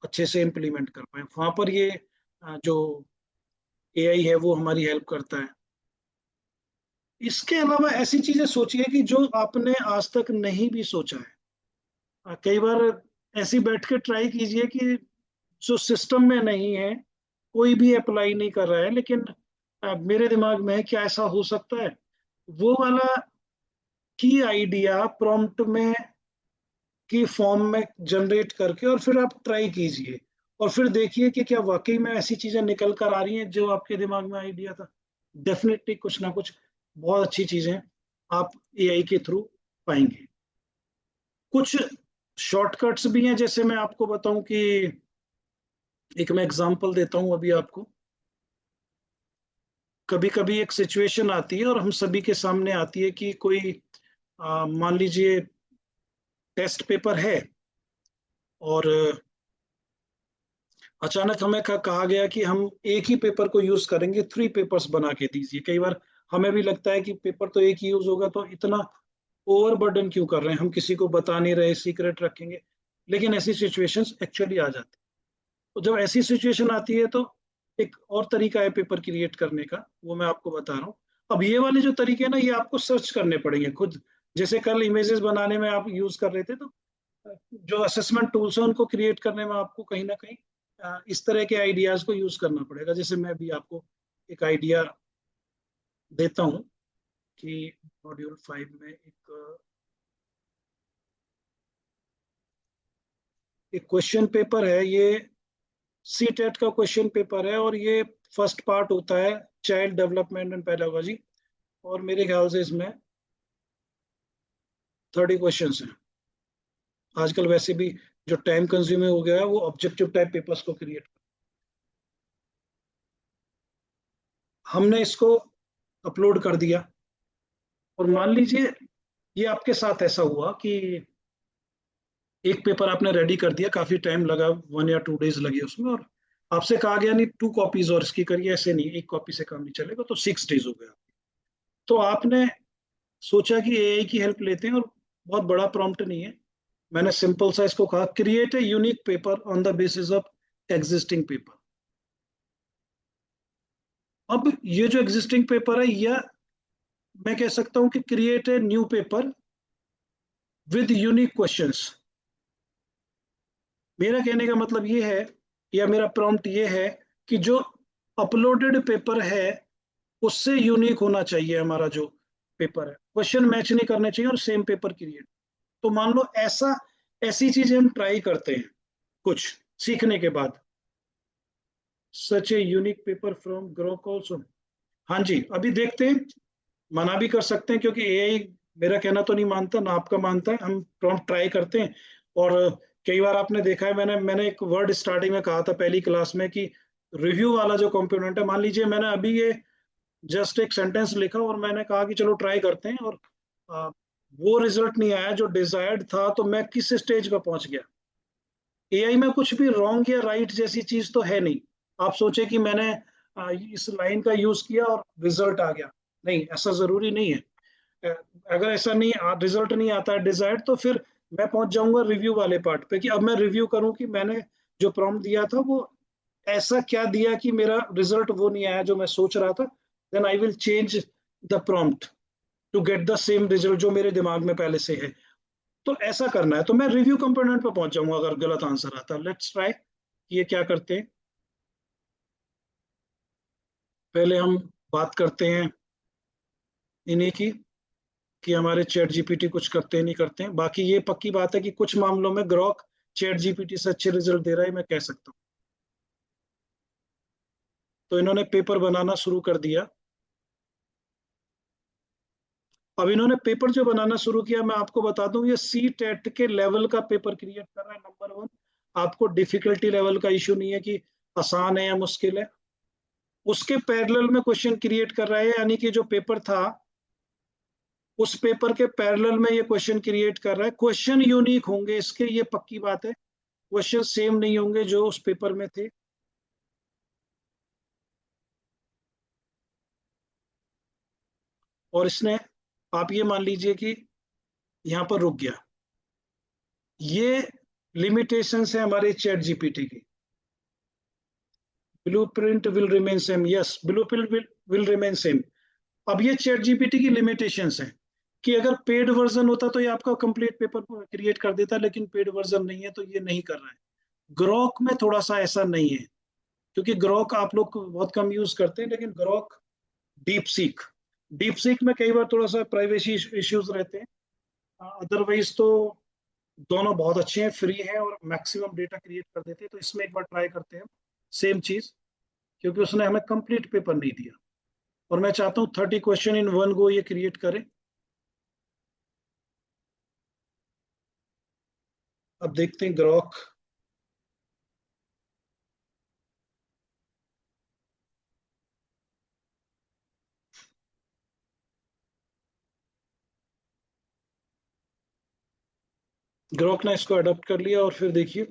अच्छे से इम्प्लीमेंट कर पाए। वहां पर ये जो एआई है वो हमारी हेल्प करता है। इसके अलावा ऐसी चीजें सोचिए कि जो आपने आज तक नहीं भी सोचा है। कई बार ऐसी बैठ के ट्राई कीजिए कि जो सिस्टम में नहीं है, कोई भी अप्लाई नहीं कर रहा है, लेकिन मेरे दिमाग में है क्या ऐसा हो सकता है, वो वाला की आइडिया प्रॉम्प्ट में की फॉर्म में जनरेट करके और फिर आप ट्राई कीजिए, और फिर देखिए कि क्या वाकई में ऐसी चीजें निकल कर आ रही हैं जो आपके दिमाग में आइडिया था। डेफिनेटली कुछ ना कुछ बहुत अच्छी चीजें आप एआई के थ्रू पाएंगे। कुछ शॉर्टकट्स भी हैं, जैसे मैं आपको बताऊं कि एक मैं एग्जांपल देता हूं अभी आपको। कभी कभी एक सिचुएशन आती है और हम सभी के सामने आती है कि कोई मान लीजिए टेस्ट पेपर है, और अचानक हमें कहा गया कि हम एक ही पेपर को यूज करेंगे, 3 पेपर्स बना के दीजिए। कई बार हमें भी लगता है कि पेपर तो एक ही यूज होगा, तो इतना ओवरबर्डन क्यों कर रहे हैं, हम किसी को बता नहीं रहे, सीक्रेट रखेंगे। लेकिन ऐसी सिचुएशंस एक्चुअली आ जाती है। तो जब ऐसी सिचुएशन आती है तो एक और तरीका है पेपर क्रिएट करने का, वो मैं आपको बता रहा हूँ। अब ये वाले जो तरीके हैं ना, ये आपको सर्च करने पड़ेंगे खुद। जैसे कल इमेजेस बनाने में आप यूज कर रहे थे, तो जो असेसमेंट टूल्स हैं उनको क्रिएट करने में आपको कहीं ना कहीं इस तरह के आइडियाज को यूज करना पड़ेगा। जैसे मैं भी आपको एक आइडिया देता हूँ कि मॉड्यूल 5 में एक क्वेश्चन पेपर है, ये सी टेट का क्वेश्चन पेपर है, और ये फर्स्ट पार्ट होता है चाइल्ड डेवलपमेंट एंड पेडागोजी, और मेरे ख्याल से इसमें 30 क्वेश्चन हैं। आजकल वैसे भी जो टाइम कंज्यूमिंग हो गया है वो ऑब्जेक्टिव टाइप पेपर्स को क्रिएट। हमने इसको अपलोड कर दिया, और मान लीजिए ये आपके साथ ऐसा हुआ कि एक पेपर आपने रेडी कर दिया, काफी टाइम लगा, 1 या 2 डेज लगे उसमें, और आपसे कहा गया नहीं 2 कॉपीज और इसकी करिए, ऐसे नहीं, एक कॉपी से काम नहीं चलेगा, तो 6 डेज हो गया। तो आपने सोचा कि एआई की हेल्प लेते हैं, और बहुत बड़ा प्रॉम्प्ट नहीं है, मैंने सिंपल सा इसको कहा create a unique paper on the basis of existing paper. अब ये जो एग्जिस्टिंग पेपर है, या मैं कह सकता हूं कि create a new paper with unique questions. मेरा कहने का मतलब ये है, या मेरा प्रॉम्प्ट ये है, कि जो अपलोडेड पेपर है उससे यूनिक होना चाहिए हमारा जो पेपर है, क्वेश्चन मैच नहीं करने चाहिए, और सेम पेपर क्रिएट। तो मान लो ऐसा, ऐसी चीजें हम ट्राई करते हैं कुछ सीखने के बाद। Such a unique paper from Grok also. हाँ जी, अभी देखते हैं, मना भी कर सकते हैं क्योंकि एआई मेरा कहना तो नहीं मानता ना आपका मानता है। हम प्रॉम्प्ट ट्राई करते हैं, और कई बार आपने देखा है, मैंने एक वर्ड स्टार्टिंग में कहा था पहली क्लास में कि रिव्यू वाला जो कंपोनेंट है, मान लीजिए मैंने अभी ये जस्ट एक सेंटेंस लिखा और मैंने कहा कि चलो ट्राई करते हैं, और आ, वो रिजल्ट नहीं आया जो डिजायर्ड था, तो मैं किस स्टेज पे पहुंच गया। एआई में कुछ भी रॉन्ग या राइट जैसी चीज तो है नहीं। आप सोचे कि मैंने इस लाइन का यूज किया और रिजल्ट आ गया, नहीं, ऐसा जरूरी नहीं है। अगर ऐसा नहीं, रिजल्ट नहीं आता है डिजायर्ड, तो फिर मैं पहुंच जाऊंगा रिव्यू वाले पार्ट पे, कि अब मैं रिव्यू करूं कि मैंने जो प्रॉम्प्ट दिया था वो ऐसा क्या दिया कि मेरा रिजल्ट वो नहीं आया जो मैं सोच रहा था। Then I will change the prompt to get the same result जो मेरे दिमाग में पहले से है। तो ऐसा करना है, तो मैं रिव्यू कंपोनेंट पे पहुंच जाऊंगा अगर गलत आंसर आता। लेट्स ट्राई ये क्या करते हैं। पहले हम बात करते हैं इन्हीं की, कि हमारे चैट जीपीटी कुछ करते हैं नहीं करते हैं। बाकी ये पक्की बात है कि कुछ मामलों में ग्रॉक चैट जीपीटी से अच्छे रिजल्ट दे रहा है, मैं कह सकता हूँ। तो इन्होंने पेपर बनाना शुरू कर दिया। अब इन्होंने पेपर जो बनाना शुरू किया, मैं आपको बता दूं, ये सी टेट के लेवल का पेपर क्रिएट कर रहा है। नंबर वन, आपको डिफिकल्टी लेवल का इशू नहीं है कि आसान है या मुश्किल है। उसके पैरेलल में क्वेश्चन क्रिएट कर रहा है, यानी कि जो पेपर था उस पेपर के पैरेलल में ये क्वेश्चन क्रिएट कर रहा है। क्वेश्चन यूनिक होंगे इसके, ये पक्की बात है। क्वेश्चन सेम नहीं होंगे जो उस पेपर में थे। और इसने, आप ये मान लीजिए कि यहाँ पर रुक गया। ये लिमिटेशंस है हमारे चैट जीपीटी की। Blueprint will remain same, yes, blueprint will remain same. अब ये चैट जीपीटी की लिमिटेशंस है कि अगर पेड वर्जन होता तो ये आपका कंप्लीट पेपर क्रिएट कर देता, लेकिन पेड वर्जन नहीं है तो ये नहीं कर रहा है। ग्रोक में थोड़ा सा ऐसा नहीं है, क्योंकि ग्रोक आप लोग बहुत कम यूज करते हैं, लेकिन Grok, deep seek, deep seek में कई बार थोड़ा सा प्राइवेसी इश्यूज रहते हैं। अदरवाइज तो दोनों बहुत अच्छे हैं, फ्री हैं और मैक्सिमम डेटा क्रिएट कर देते हैं। तो इसमें एक बार ट्राई करते हैं सेम चीज, क्योंकि उसने हमें कंप्लीट पेपर नहीं दिया और मैं चाहता हूँ 30 क्वेश्चन इन वन गो ये क्रिएट करें। अब देखते हैं ग्रोक। ग्रोक ने इसको अडॉप्ट कर लिया और फिर देखिए,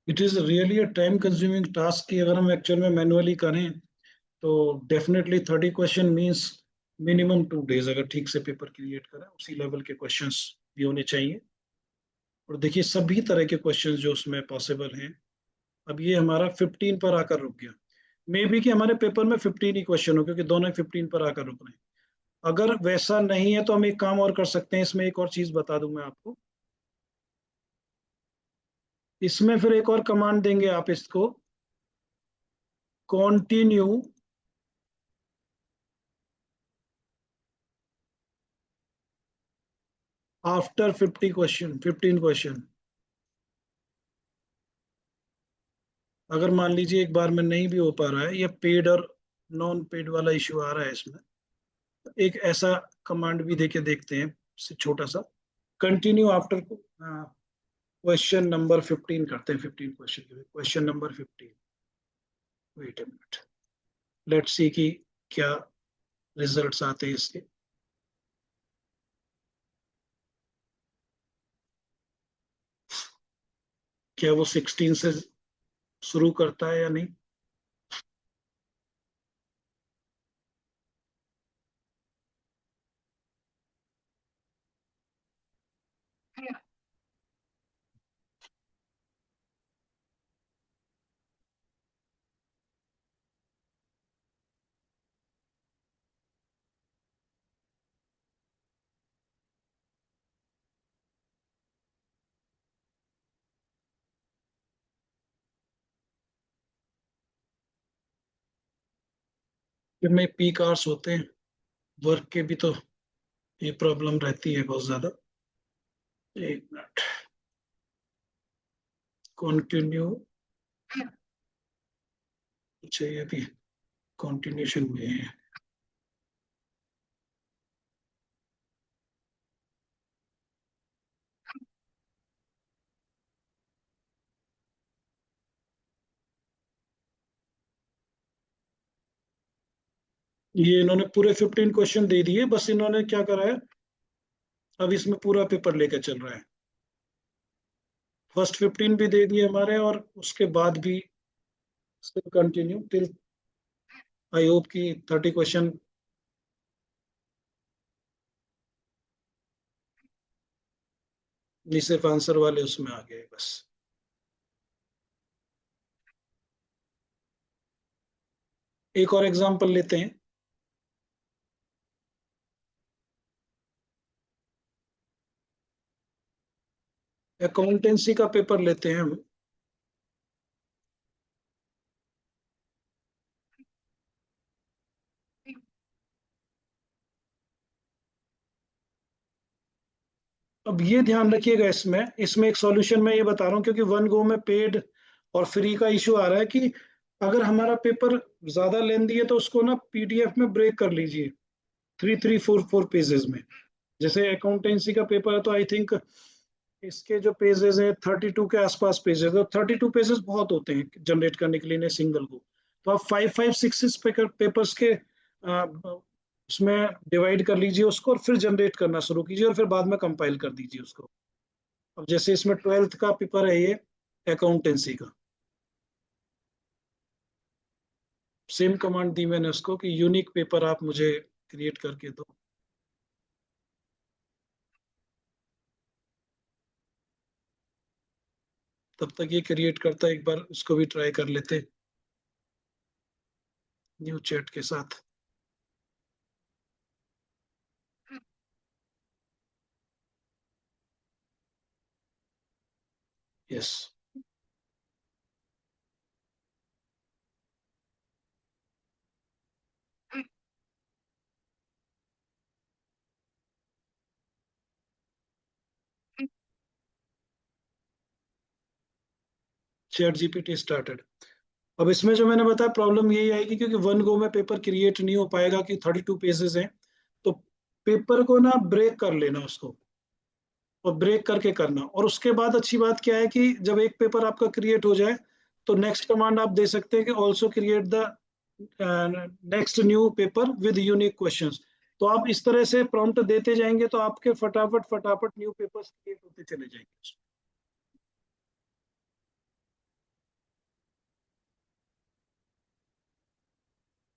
it is really a time consuming task कि अगर हम एक्चुअल में मैनुअली करें तो definitely 30 question means minimum 2 days, अगर ठीक से पेपर क्रिएट करें। उसी लेवल के क्वेश्चंस भी होने चाहिए। और देखिए सभी तरह के क्वेश्चंस जो उसमें पॉसिबल हैं। अब ये हमारा 15 पर आकर रुक गया। मे बी कि हमारे पेपर में 15 ही क्वेश्चन हो, क्योंकि दोनों 15 पर आकर रुक रहे हैं। अगर वैसा नहीं है तो हम एक काम और कर सकते हैं। इसमें एक और चीज बता दूं मैं आपको। इसमें फिर एक और कमांड देंगे आप इसको, कॉन्टिन्यू आफ्टर 15 क्वेश्चन। अगर मान लीजिए एक बार में नहीं भी हो पा रहा है, या पेड और नॉन पेड वाला इश्यू आ रहा है इसमें, एक ऐसा कमांड भी देके देखते हैं, छोटा सा, कंटिन्यू आफ्टर क्वेश्चन नंबर 15 करते हैं। 15 क्वेश्चन के लिए question number 15। Wait a minute, let's see कि क्या रिजल्ट्स आते हैं इसके। क्या वो 16 से शुरू करता है या नहीं। फिर में पीक आवर्स होते हैं वर्क के भी, तो ये प्रॉब्लम रहती है बहुत ज्यादा। एक मिनट, कंटिन्यू, अच्छा ये भी कंटिन्यूशन में है। ये इन्होंने पूरे 15 क्वेश्चन दे दिए, बस इन्होंने क्या करा है, अब इसमें पूरा पेपर लेकर चल रहा है। फर्स्ट 15 भी दे दिए हमारे, और उसके बाद भी still continue till, I hope कि 30 क्वेश्चन नहीं, सिर्फ आंसर वाले उसमें आ गए बस। एक और एग्जांपल लेते हैं। अकाउंटेंसी का पेपर लेते हैं हम। अब ये ध्यान रखिएगा, इसमें इसमें एक सॉल्यूशन मैं ये बता रहा हूँ, क्योंकि वन गो में पेड और फ्री का इशू आ रहा है कि अगर हमारा पेपर ज्यादा लेंदी है तो उसको ना पीडीएफ में ब्रेक कर लीजिए, 3 3 4 4 पेजेस में। जैसे अकाउंटेंसी का पेपर है तो आई थिंक इसके जो पेजेस हैं 32 के आसपास पेजेस है, 32 पेजेस बहुत होते हैं जनरेट करने के लिए सिंगल को। तो आप 5 5 6 6 पेपर्स के उसमें डिवाइड कर लीजिए उसको, और फिर जनरेट करना शुरू कीजिए, और फिर बाद में कंपाइल कर दीजिए उसको। अब जैसे इसमें 12th का पेपर है ये अकाउंटेंसी का, सेम कमांड दी मैंने उसको कि यूनिक पेपर आप मुझे क्रिएट करके दो। तब तक ये क्रिएट करता है, एक बार उसको भी ट्राई कर लेते न्यू चैट के साथ। Yes, chat GPT started. अब इसमें जो मैंने बताया प्रॉब्लम यही आएगी, क्योंकि वन गो में पेपर क्रिएट नहीं हो पाएगा कि 32 पेजेस हैं। तो पेपर को ना ब्रेक कर लेना उसको, और ब्रेक करके करना। और उसके बाद अच्छी बात क्या है कि जब एक पेपर आपका क्रिएट हो जाए तो नेक्स्ट कमांड आप दे सकते हैं कि also create the next new paper with unique questions. तो आप इस तरह से प्रॉम्प्ट देते जाएंगे तो आपके फटाफट फटाफट न्यू पेपर्स क्रिएट होते चले जाएंगे।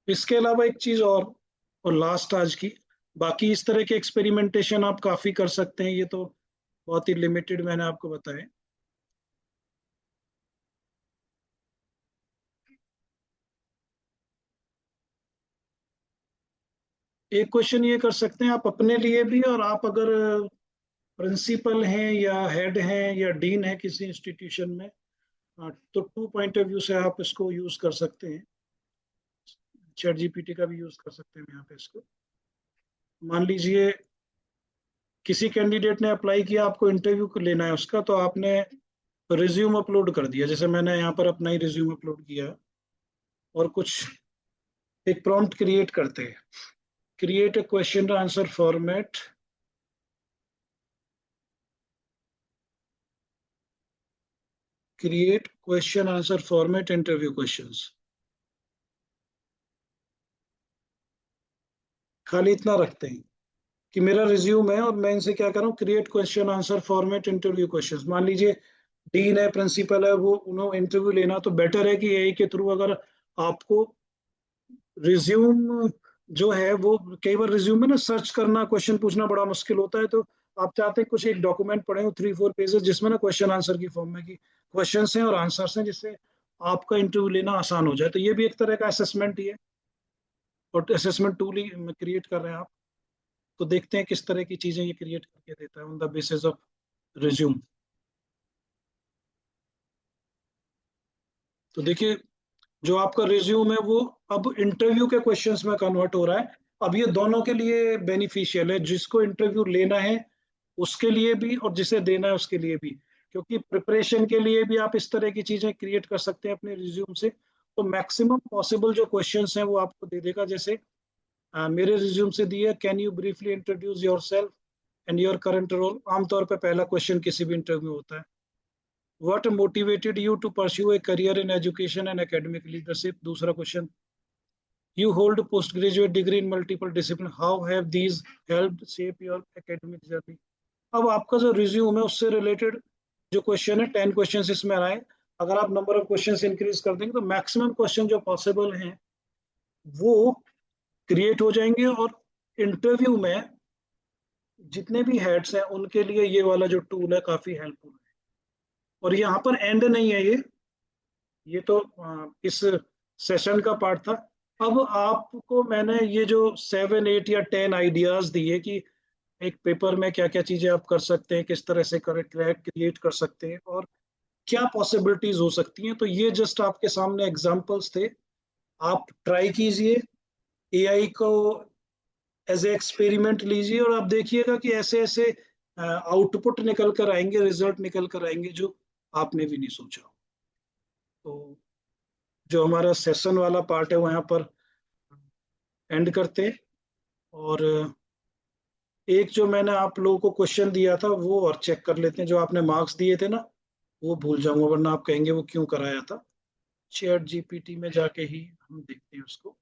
इसके अलावा एक चीज और लास्ट आज की, बाकी इस तरह के एक्सपेरिमेंटेशन आप काफी कर सकते हैं, ये तो बहुत ही लिमिटेड मैंने आपको बताया। एक क्वेश्चन ये कर सकते हैं आप अपने लिए भी, और आप अगर प्रिंसिपल हैं या हेड हैं या डीन है किसी इंस्टीट्यूशन में, तो 2 पॉइंट ऑफ व्यू से आप इसको यूज कर सकते हैं। चैट जीपीटी का भी यूज कर सकते हैं यहाँ पे इसको। मान लीजिए किसी कैंडिडेट ने अप्लाई किया, आपको इंटरव्यू लेना है उसका, तो आपने रिज्यूम अपलोड कर दिया, जैसे मैंने यहाँ पर अपना ही रिज्यूम अपलोड किया है। और कुछ एक प्रॉम्प्ट क्रिएट करते हैं, create a question answer format, create question answer format interview questions. खाली इतना रखते हैं कि मेरा रिज्यूम है और मैं इनसे क्या कर रहा हूँ, create question answer format interview questions. मान लीजिए डीन है, प्रिंसिपल है, वो उन्होंने इंटरव्यू लेना, तो बेटर है कि एआई के थ्रू अगर आपको रिज्यूम जो है वो, कई बार रिज्यूम में ना सर्च करना, क्वेश्चन पूछना बड़ा मुश्किल होता है। तो आप चाहते हैं कुछ एक डॉक्यूमेंट पढ़े हो 3 4 पेजेस, जिसमें ना क्वेश्चन आंसर की फॉर्म में की क्वेश्चन हैं और आंसर्स हैं, जिससे आपका इंटरव्यू लेना आसान हो जाए। तो ये भी एक तरह का असेसमेंट ही है, और असेसमेंट टूल ही क्रिएट कर रहे हैं आप। तो देखते हैं किस तरह की चीजें ये क्रिएट करके देता है on the basis of resume. तो देखिए, जो आपका रिज्यूम है वो अब इंटरव्यू के क्वेश्चंस में कन्वर्ट हो रहा है। अब ये दोनों के लिए बेनिफिशियल है, जिसको इंटरव्यू लेना है उसके लिए भी, और जिसे देना है उसके लिए भी। क्योंकि प्रिपरेशन के लिए भी आप इस तरह की चीजें क्रिएट कर सकते हैं अपने रिज्यूम से, तो मैक्सिमम पॉसिबल जो क्वेश्चंस हैं वो आपको दे देगा। जैसे मेरे रिज्यूम से दिए, can you briefly introduce yourself and your current role. आमतौर पर पहला क्वेश्चन किसी भी इंटरव्यू में होता है। What motivated you to pursue a career in education and academic leadership? दूसरा question, you hold a postgraduate degree in multiple disciplines. How have these helped shape your academic journey? अब आपका जो रिज्यूम है उससे रिलेटेड जो क्वेश्चन है, 10 क्वेश्चन इसमें आए। अगर आप नंबर ऑफ क्वेश्चन इंक्रीज कर देंगे तो मैक्सिमम क्वेश्चन जो पॉसिबल हैं वो क्रिएट हो जाएंगे। और इंटरव्यू में जितने भी हेड्स हैं उनके लिए ये वाला जो टूल है काफी हेल्पफुल है। और यहाँ पर एंड नहीं है ये तो इस सेशन का पार्ट था। अब आपको मैंने ये जो 7 8 या 10 आइडियाज दिए कि एक पेपर में क्या क्या चीजें आप कर सकते हैं, किस तरह से क्रिएट कर सकते हैं, और क्या पॉसिबिलिटीज हो सकती हैं। तो ये जस्ट आपके सामने एग्जांपल्स थे। आप ट्राई कीजिए, एआई को एज ए एक्सपेरिमेंट लीजिए, और आप देखिएगा कि ऐसे ऐसे आउटपुट निकल कर आएंगे, रिजल्ट निकल कर आएंगे जो आपने भी नहीं सोचा। तो जो हमारा सेशन वाला पार्ट है वो यहाँ पर एंड करते हैं। और एक जो मैंने आप लोगों को क्वेश्चन दिया था वो और चेक कर लेते हैं। जो आपने मार्क्स दिए थे ना, वो भूल जाऊंगा, वरना आप कहेंगे वो क्यों कराया था। चैट जीपीटी में जाके ही हम देखते हैं उसको।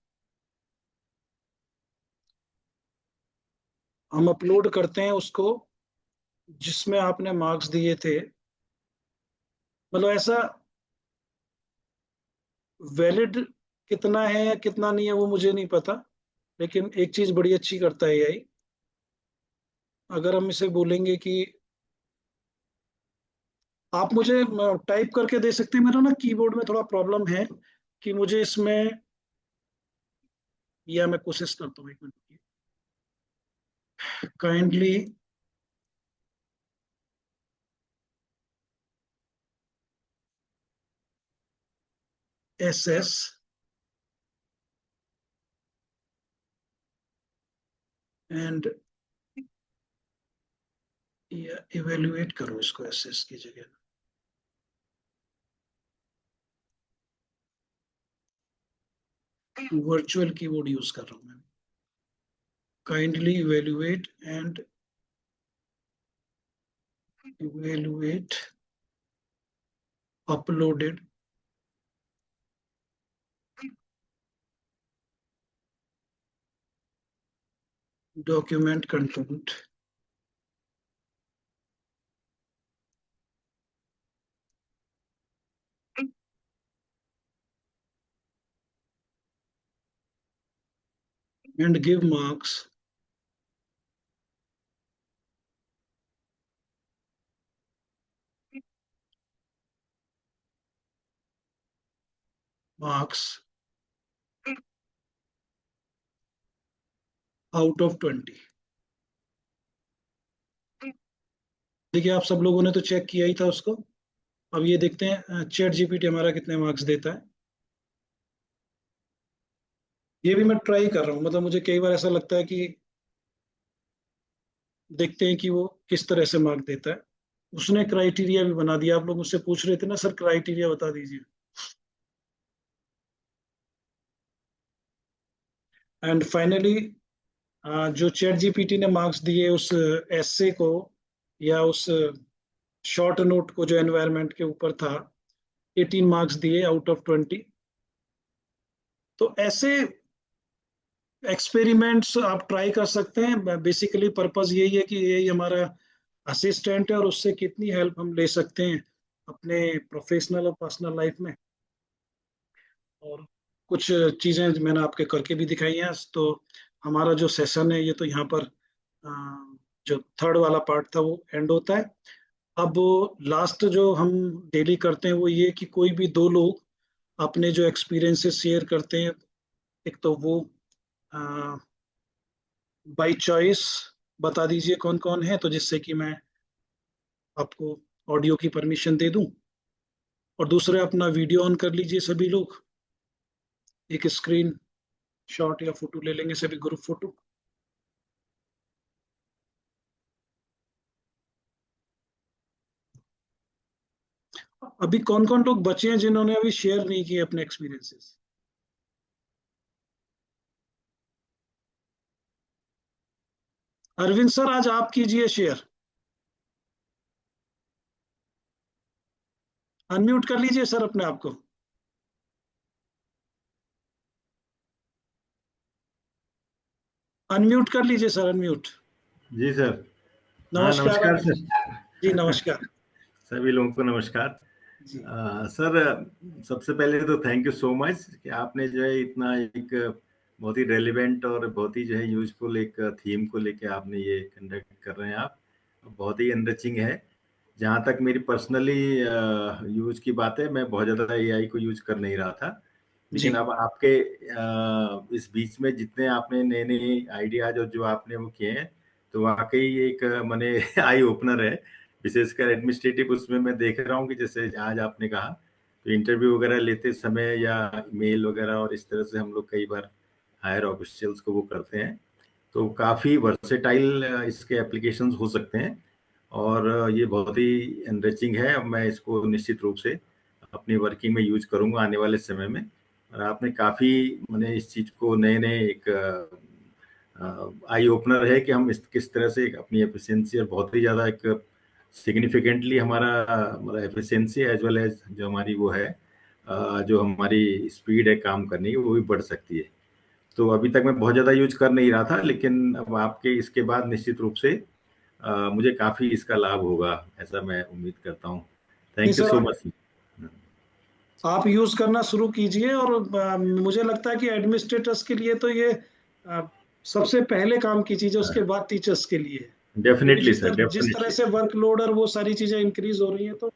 हम अपलोड करते हैं उसको जिसमें आपने मार्क्स दिए थे। मतलब ऐसा वैलिड कितना है या कितना नहीं है वो मुझे नहीं पता, लेकिन एक चीज बड़ी अच्छी करता है एआई। अगर हम इसे बोलेंगे कि आप मुझे टाइप करके दे सकते हैं, मेरा ना कीबोर्ड में थोड़ा प्रॉब्लम है कि मुझे इसमें, या मैं कोशिश करता हूँ, एक minute kindly S and evaluate करो इसको एस की जगह। वर्चुअल कीबोर्ड यूज कर रहा हूँ मैं। Kindly evaluate and evaluate uploaded document content and give marks marks out of 20। देखिए आप सब लोगों ने तो चेक किया ही था उसको। अब ये देखते हैं चैट जीपीटी हमारा कितने मार्क्स देता है। ये भी मैं ट्राई कर रहा हूँ, मतलब मुझे कई बार ऐसा लगता है कि देखते हैं कि वो किस तरह से मार्क देता है। उसने क्राइटेरिया भी बना दिया। आप लोग मुझसे पूछ रहे थे ना सर, क्राइटेरिया बता दीजिए। एंड फाइनली जो चैट जीपीटी ने मार्क्स दिए उस एस्से को, या उस शॉर्ट नोट को जो एनवायरनमेंट के ऊपर था, 18 मार्क्स दिए आउट ऑफ 20। तो ऐसे एक्सपेरिमेंट्स आप ट्राई कर सकते हैं। बेसिकली पर्पस यही है कि यही हमारा असिस्टेंट है, और उससे कितनी हेल्प हम ले सकते हैं अपने प्रोफेशनल और पर्सनल लाइफ में। और कुछ चीजें मैंने आपके करके भी दिखाई हैं। तो हमारा जो सेशन है ये तो यहाँ पर अ, जो थर्ड वाला पार्ट था वो एंड होता है। अब लास्ट जो हम डेली करते हैं वो ये कि कोई भी दो लोग अपने जो एक्सपीरियंसेस शेयर करते हैं। एक तो वो बाई चॉइस बता दीजिए कौन कौन है, तो जिससे कि मैं आपको ऑडियो की परमिशन दे दूं। और दूसरे अपना वीडियो ऑन कर लीजिए सभी लोग, एक स्क्रीन शॉट या फोटो ले लेंगे सभी, ग्रुप फोटो। अभी कौन कौन लोग बचे हैं जिन्होंने अभी शेयर नहीं किए अपने एक्सपीरियंसेस? अरविंद सर आज आप कीजिए शेयर। अनम्यूट कर लीजिए सर अपने आप को। अनम्यूट कर लीजिए सर, अनम्यूट। जी सर। हाँ नमस्कार नमस्कार अरविंद। सर। जी नमस्कार। सभी लोगों को नमस्कार। जी सर सबसे पहले तो थैंक यू सो मच कि आपने जो है इतना एक बहुत ही रेलिवेंट और बहुत ही जो है यूजफुल एक थीम को लेके आपने ये कंडक्ट कर रहे हैं आप। बहुत ही एनरिचिंग है। जहाँ तक मेरी पर्सनली यूज की बात है, मैं बहुत ज़्यादा एआई को यूज कर नहीं रहा था, लेकिन जी अब आपके इस बीच में जितने आपने नए नए आइडियाज और जो आपने वो किए हैं, तो वाकई एक माने आई ओपनर है, विशेषकर एडमिनिस्ट्रेटिव उसमें मैं देख रहा हूँ कि जैसे आज आपने कहा, तो इंटरव्यू वगैरह लेते समय या मेल वगैरह और इस तरह से हम लोग कई बार हायर ऑफिशियल्स को वो करते हैं, तो काफ़ी वर्सेटाइल इसके एप्लीकेशंस हो सकते हैं और ये बहुत ही एनरिचिंग है। मैं इसको निश्चित रूप से अपनी वर्किंग में यूज करूंगा आने वाले समय में। और आपने काफ़ी मैंने इस चीज़ को नए नए एक आई ओपनर है कि हम इस किस तरह से अपनी एफिशिएंसी और बहुत ही ज़्यादा एक सिग्निफिकेंटली हमारा मतलब एफिशिएंसी एज वेल एज जो हमारी वो है जो हमारी स्पीड है काम करने की वो भी बढ़ सकती है। तो अभी तक मैं बहुत ज़्यादा यूज कर नहीं रहा था, लेकिन अब आपके इसके बाद निश्चित रूप से मुझे काफ़ी इसका लाभ होगा, ऐसा मैं उम्मीद करता हूँ। नहीं thank you sir, so much. आप यूज करना शुरू कीजिए। और मुझे लगता है कि एडमिनिस्ट्रेटर्स के लिए तो ये सबसे पहले काम की चीज है, उसके बाद टीचर्स के लिए है। क्योंकि डेफिनेटली सर, जिस तरह डेफिनेटली से वर्कलोड और वो सारी चीजें इंक्रीज हो रही हैं, तो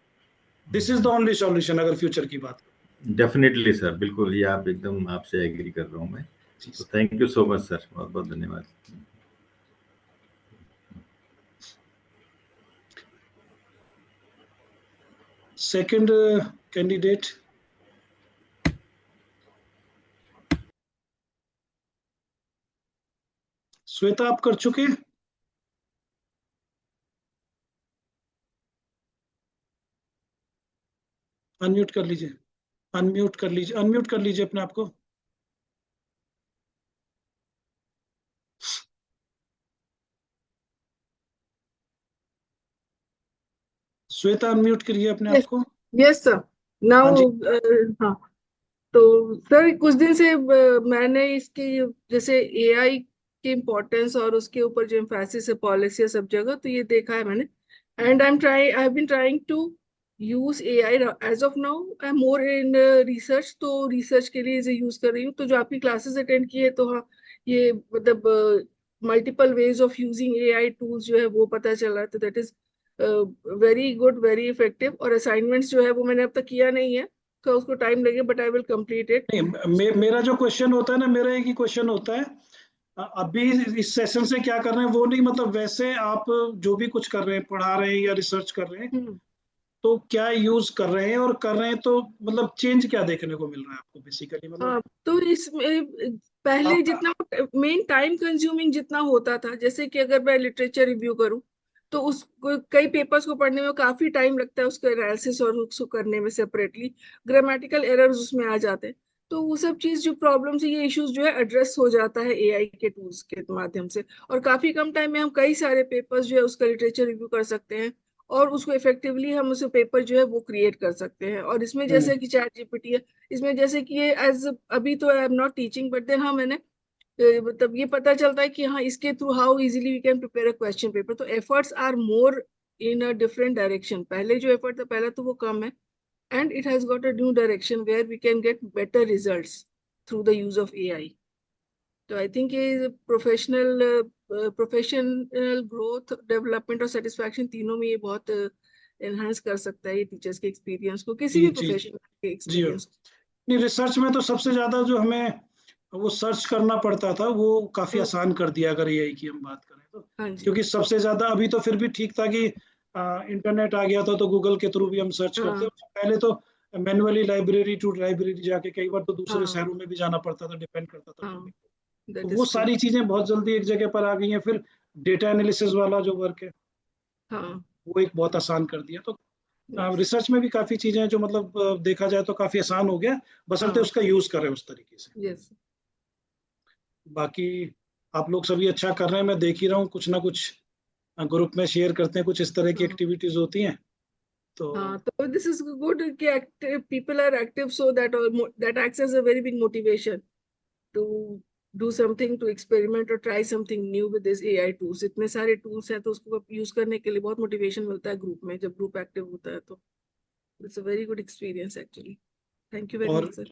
this is the only solution अगर फ्यूचर की बात करें। डेफिनेटली सर, बिल्कुल ये आप एकदम आपसे एग्री कर रहा हूँ मैं। जी तो sir. Thank you so much sir, बहुत बहुत धन्यवाद। सेकंड कैंडिडेट श्वेता, आप कर चुके? अनम्यूट कर लीजिए, अनम्यूट कर लीजिए, अनम्यूट कर लीजिए अपने आप को। श्वेता, अनम्यूट करिए अपने आप यस को। Yes sir. हाँ जी। नाउ हाँ, तो सर कुछ दिन से मैंने इसकी जैसे एआई की इम्पोर्टेंस और उसके ऊपर जो एम्फेसिस है पॉलिसी है सब जगह, तो ये देखा है मैंने। And I have been trying to use AI as of now. I am more in research, तो रिसर्च के लिए इसे यूज कर रही हूँ। तो जो आपकी क्लासेस अटेंड की है, तो हाँ, ये मतलब multiple ways of using AI tools जो है वो पता चल रहा है। तो that is very good, very effective. और असाइनमेंट्स जो है वो मैंने अब तक किया नहीं है, तो उसको टाइम लगे, but I will complete it. नहीं, मेरा जो क्वेश्चन होता है ना, मेरा एक ही क्वेश्चन होता है, अभी इस सेशन से क्या कर रहे हैं वो नहीं, मतलब वैसे आप जो भी कुछ कर रहे हैं, पढ़ा रहे हैं या रिसर्च कर रहे हैं, हम्म। तो क्या यूज कर रहे हैं, और कर रहे हैं तो मतलब चेंज क्या देखने को मिल रहा है आपको बेसिकली, मतलब तो इसमें पहले आपका। जितना मेन टाइम कंज्यूमिंग जितना होता था, जैसे कि अगर मैं लिटरेचर रिव्यू करूं, तो उस कई पेपर्स को पढ़ने में काफी टाइम लगता है, उसको एनालिसिस और उसको करने में सेपरेटली ग्रामेटिकल एरर्स उसमें आ जाते हैं। तो वो सब चीज जो प्रॉब्लम्स है, ये इश्यूज जो है एड्रेस हो जाता है एआई के टूल्स के माध्यम से। और काफी कम टाइम में हम कई सारे पेपर्स जो है उसका लिटरेचर रिव्यू कर सकते हैं, और उसको इफेक्टिवली हम उसे पेपर जो है वो क्रिएट कर सकते हैं। और इसमें जैसे कि चैट जीपीटी है, इसमें जैसे कि ये एज अभी तो I am not teaching, but then हाँ, मैंने मतलब ये पता चलता है कि हाँ, इसके through how easily we can prepare a question paper. तो efforts are more in a different direction. पहले जो एफर्ट था पहले, तो वो कम है, and it has got a new direction where we can get better results through the use of AI. तो आई थिंक ये प्रोफेशनल ग्रोथ, डेवलपमेंट और सेटिस्फैक्शन, तीनों में ये बहुत एनहांस कर सकता है, ये टीचर्स के एक्सपीरियंस को, किसी जी भी जी प्रोफेशन के जी। एक्सपीरियंस। नहीं, रिसर्च में तो सबसे ज्यादा जो हमें वो सर्च करना पड़ता था, वो काफी हम्म। आसान कर दिया अगर एआई की हम बात करें तो। हाँ जी। क्योंकि सबसे ज्यादा अभी तो फिर भी ठीक था कि इंटरनेट आ गया था, तो गूगल के थ्रू भी हम सर्च करते हाँ हैं। पहले तो मैनुअली लाइब्रेरी टू लाइब्रेरी जाके कई बार तो दूसरे हाँ शहरों में भी जाना पड़ता था, डिपेंड करता था हाँ, टॉपिक। तो दैट वो इज ट्रू। सारी चीजें बहुत जल्दी एक जगह पर आ गई हैं। फिर डेटा एनालिसिस वाला जो वर्क है, हाँ। वो एक बहुत आसान कर दिया। तो यस। रिसर्च में भी काफी चीजें हैं जो मतलब देखा जाए तो काफी आसान हो गया, बशर्ते हाँ। उसका यूज करें उस तरीके से। यस। बाकी आप लोग सभी अच्छा कर रहे हैं, मैं देख ही रहा हूँ कुछ ना कुछ ग्रुप में शेयर करते हैं, कुछ इस तरह की हाँ एक्टिविटीज होती हैं तो। हाँ, तो दिस इज गुड कि active people are active, so that that acts as a very big motivation to do something, to experiment और try something new with this AI tools. इतने सारे टूल्स हैं, तो उसको यूज करने के लिए बहुत मोटिवेशन मिलता है ग्रुप में, जब ग्रुप एक्टिव होता है। तो it's a very good experience actually. Thank you very और मच सर।